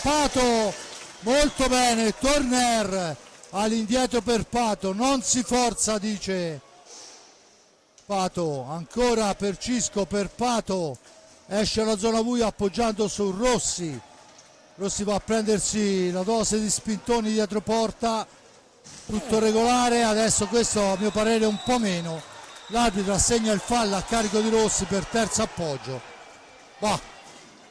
Pato, molto bene Torner all'indietro per Pato, non si forza, dice Pato, ancora per Cisco, per Pato, esce la zona buia appoggiando su Rossi va a prendersi la dose di spintoni dietro porta, tutto regolare. Adesso questo a mio parere un po' meno, l'arbitro assegna il fallo a carico di Rossi per terzo appoggio.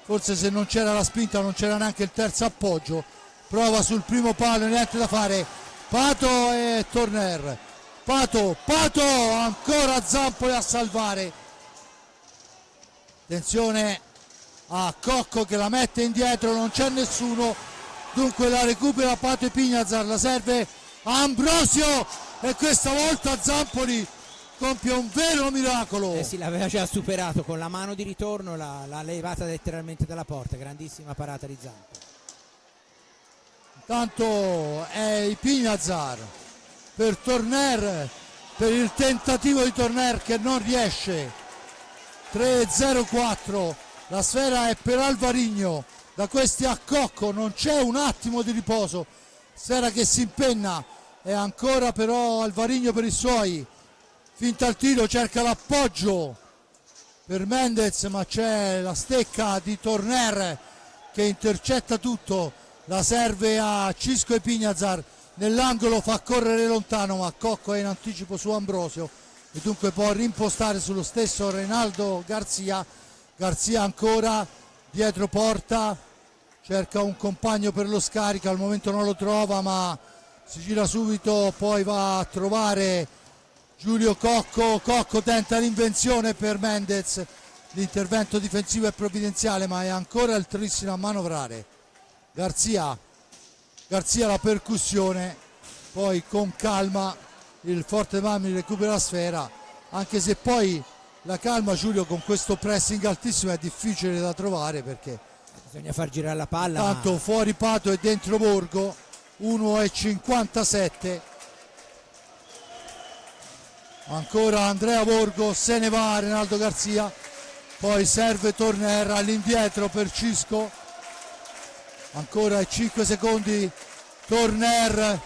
Forse se non c'era la spinta non c'era neanche il terzo appoggio. Prova sul primo palo, niente da fare, Pato e Torner. Pato ancora Zampoli a salvare. Attenzione a Cocco che la mette indietro, non c'è nessuno, dunque la recupera Pato e Pignazar, la serve Ambrosio e questa volta Zampoli compie un vero miracolo. Sì, l'aveva già superato con la mano di ritorno, l'ha levata letteralmente dalla porta, grandissima parata di Zampoli. Intanto è i Pignazar per Torner, per il tentativo di Torner che non riesce. 3:04, la sfera è per Alvarinho, da questi a Cocco, non c'è un attimo di riposo, sfera che si impenna, e ancora però Alvarinho per i suoi, finta il tiro, cerca l'appoggio per Mendez, ma c'è la stecca di Torner che intercetta tutto, la serve a Cisco e Pignazar, nell'angolo fa correre lontano, ma Cocco è in anticipo su Ambrosio e dunque può rimpostare sullo stesso Reinaldo Garzia ancora dietro porta, cerca un compagno per lo scarico, al momento non lo trova ma si gira subito, poi va a trovare Giulio Cocco tenta l'invenzione per Mendez, l'intervento difensivo è provvidenziale ma è ancora il Trissino a manovrare. Garzia la percussione, poi con calma il Forte Marmi recupera la sfera, anche se poi la calma, Giulio, con questo pressing altissimo è difficile da trovare perché bisogna far girare la palla. Tanto fuori Pato e dentro Borgo. 1:57, ancora Andrea Borgo, se ne va Reinaldo Garzia, poi serve Torner all'indietro per Cisco, ancora 5 secondi, Torner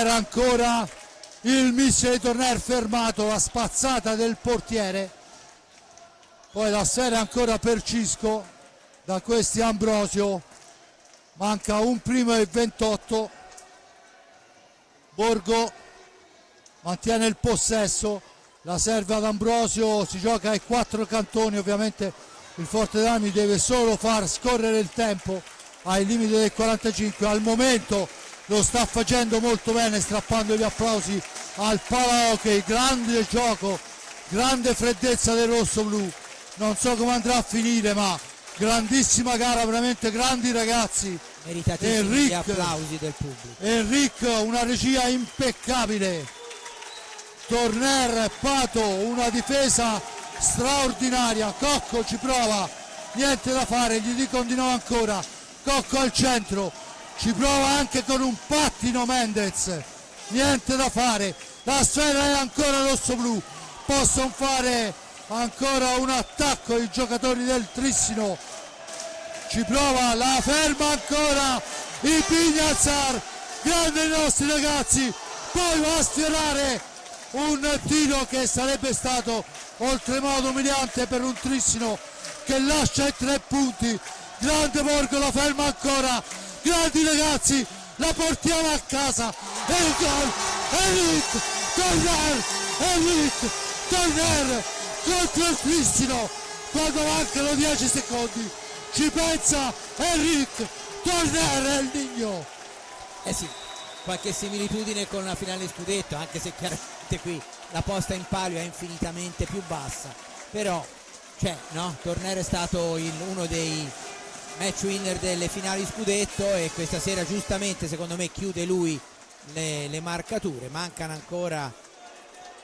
ancora, il missile di Torner fermato, la spazzata del portiere, poi la sfera ancora per Cisco, da questi Ambrosio, manca un primo e 28, Borgo mantiene il possesso, la serve ad Ambrosio, si gioca ai 4 cantoni, ovviamente il Forte Marmi deve solo far scorrere il tempo ai limiti del 45, al momento lo sta facendo molto bene, strappando gli applausi al Palahockey, grande gioco, grande freddezza del rosso-blu, non so come andrà a finire ma grandissima gara, veramente grandi ragazzi, meritatissimi gli applausi del pubblico. Enric, una regia impeccabile, Torner, Pato, una difesa straordinaria. Cocco ci prova, niente da fare, gli dicono di no ancora. Cocco al centro, ci prova anche con un pattino Mendez, niente da fare. La sfera è ancora rosso-blu, possono fare ancora un attacco i giocatori del Trissino. Ci prova, la ferma ancora i Pignazar, grande i nostri ragazzi, poi va a sfiorare un tiro che sarebbe stato oltremodo umiliante per un Trissino che lascia i 3 punti. Grande Borgo, la ferma ancora, grandi ragazzi, la portiamo a casa e il gol, Enric Torner contro il Trissino quando mancano 10 secondi, ci pensa Enric Torner e il Nigno. Eh sì, qualche similitudine con la finale scudetto, anche se chiaramente qui la posta in palio è infinitamente più bassa, però no? Torner è stato uno dei match winner delle finali scudetto e questa sera giustamente secondo me chiude lui le marcature. Mancano ancora,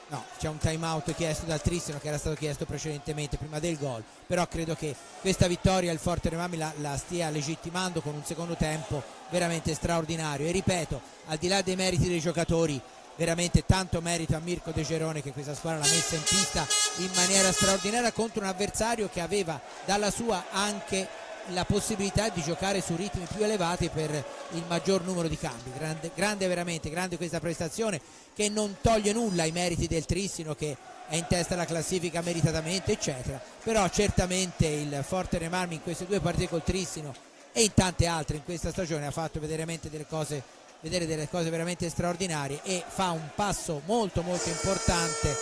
no, c'è un time out chiesto dal Trissino che era stato chiesto precedentemente prima del gol, però credo che questa vittoria il Forte Remami la stia legittimando con un secondo tempo veramente straordinario e ripeto, al di là dei meriti dei giocatori, veramente tanto merito a Mirko De Gerone che questa squadra l'ha messa in pista in maniera straordinaria contro un avversario che aveva dalla sua anche la possibilità di giocare su ritmi più elevati per il maggior numero di cambi. Grande veramente, grande questa prestazione che non toglie nulla ai meriti del Trissino che è in testa alla classifica meritatamente eccetera, però certamente il Forte Remarmi in queste 2 partite col Trissino e in tante altre in questa stagione ha fatto vedere delle cose veramente straordinarie e fa un passo molto molto importante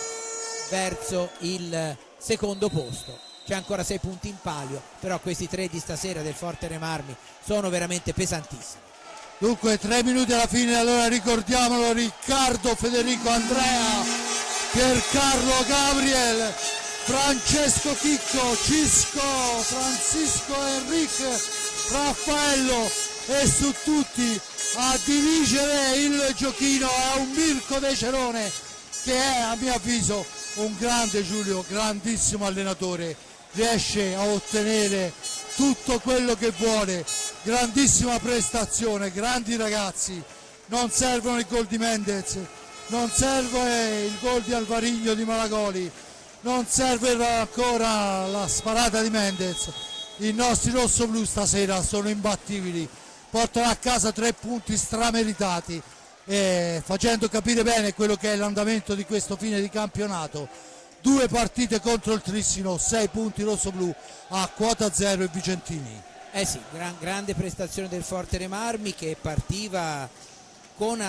verso il secondo posto. C'è ancora 6 punti in palio, però questi 3 di stasera del Forte Remarmi sono veramente pesantissimi. Dunque 3 minuti alla fine, allora ricordiamolo: Riccardo, Federico, Andrea, Piercarlo, Gabriel, Francesco, Chicco, Cisco, Francisco, Enric, Raffaello e su tutti a dirigere il giochino a un Mirko De Cerone che è a mio avviso un grande, Giulio, grandissimo allenatore, riesce a ottenere tutto quello che vuole, grandissima prestazione, grandi ragazzi, non servono i gol di Mendez, non serve il gol di Alvarigno di Malagoli, non serve ancora la sparata di Mendez, i nostri rossoblu stasera sono imbattibili, portano a casa 3 punti strameritati e facendo capire bene quello che è l'andamento di questo fine di campionato. 2 partite contro il Trissino, 6 punti rossoblu a quota 0 e Vicentini. Eh sì, grande prestazione del Forte Remarmi che partiva con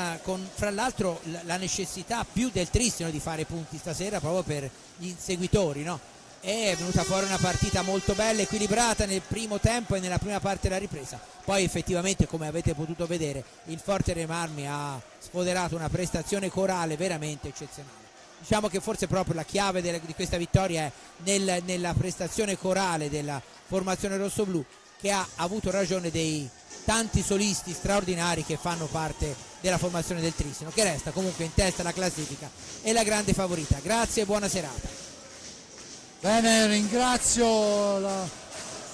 fra l'altro la necessità più del Trissino di fare punti stasera proprio per gli inseguitori, no? È venuta fuori una partita molto bella, equilibrata nel primo tempo e nella prima parte della ripresa, poi effettivamente come avete potuto vedere il Forte Remarmi ha sfoderato una prestazione corale veramente eccezionale. Diciamo che forse proprio la chiave di questa vittoria è nella prestazione corale della formazione rossoblu, che ha avuto ragione dei tanti solisti straordinari che fanno parte della formazione del Trissino, che resta comunque in testa alla classifica e la grande favorita. Grazie e buona serata. Bene, ringrazio la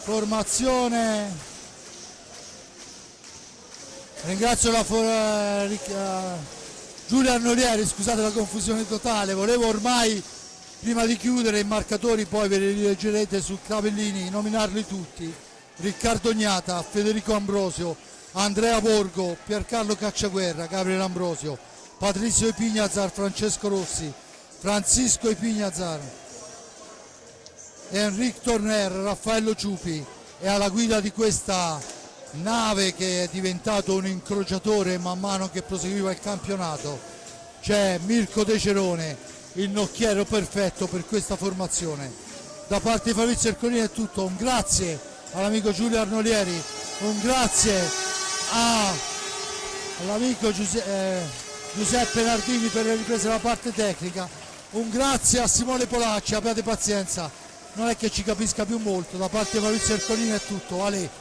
formazione, ringrazio Giulio Arnolieri, scusate la confusione totale, volevo ormai prima di chiudere i marcatori, poi ve li leggerete su tabellini, nominarli tutti: Riccardo Gnata, Federico Ambrosio, Andrea Borgo, Piercarlo Cacciaguerra, Gabriele Ambrosio, Patrizio Ipignazar, Francesco Rossi, Francisco Ipignazar, Enric Torner, Raffaello Ciupi, e alla guida di questa nave che è diventato un incrociatore man mano che proseguiva il campionato c'è Mirko De Cerone, il nocchiero perfetto per questa formazione. Da parte di Fabrizio Ercolini è tutto, un grazie all'amico Giulio Arnolieri, un grazie all'amico Giuseppe Nardini per le riprese della parte tecnica, un grazie a Simone Polacci, abbiate pazienza, non è che ci capisca più molto. Da parte di Fabrizio Ercolini è tutto, Ale.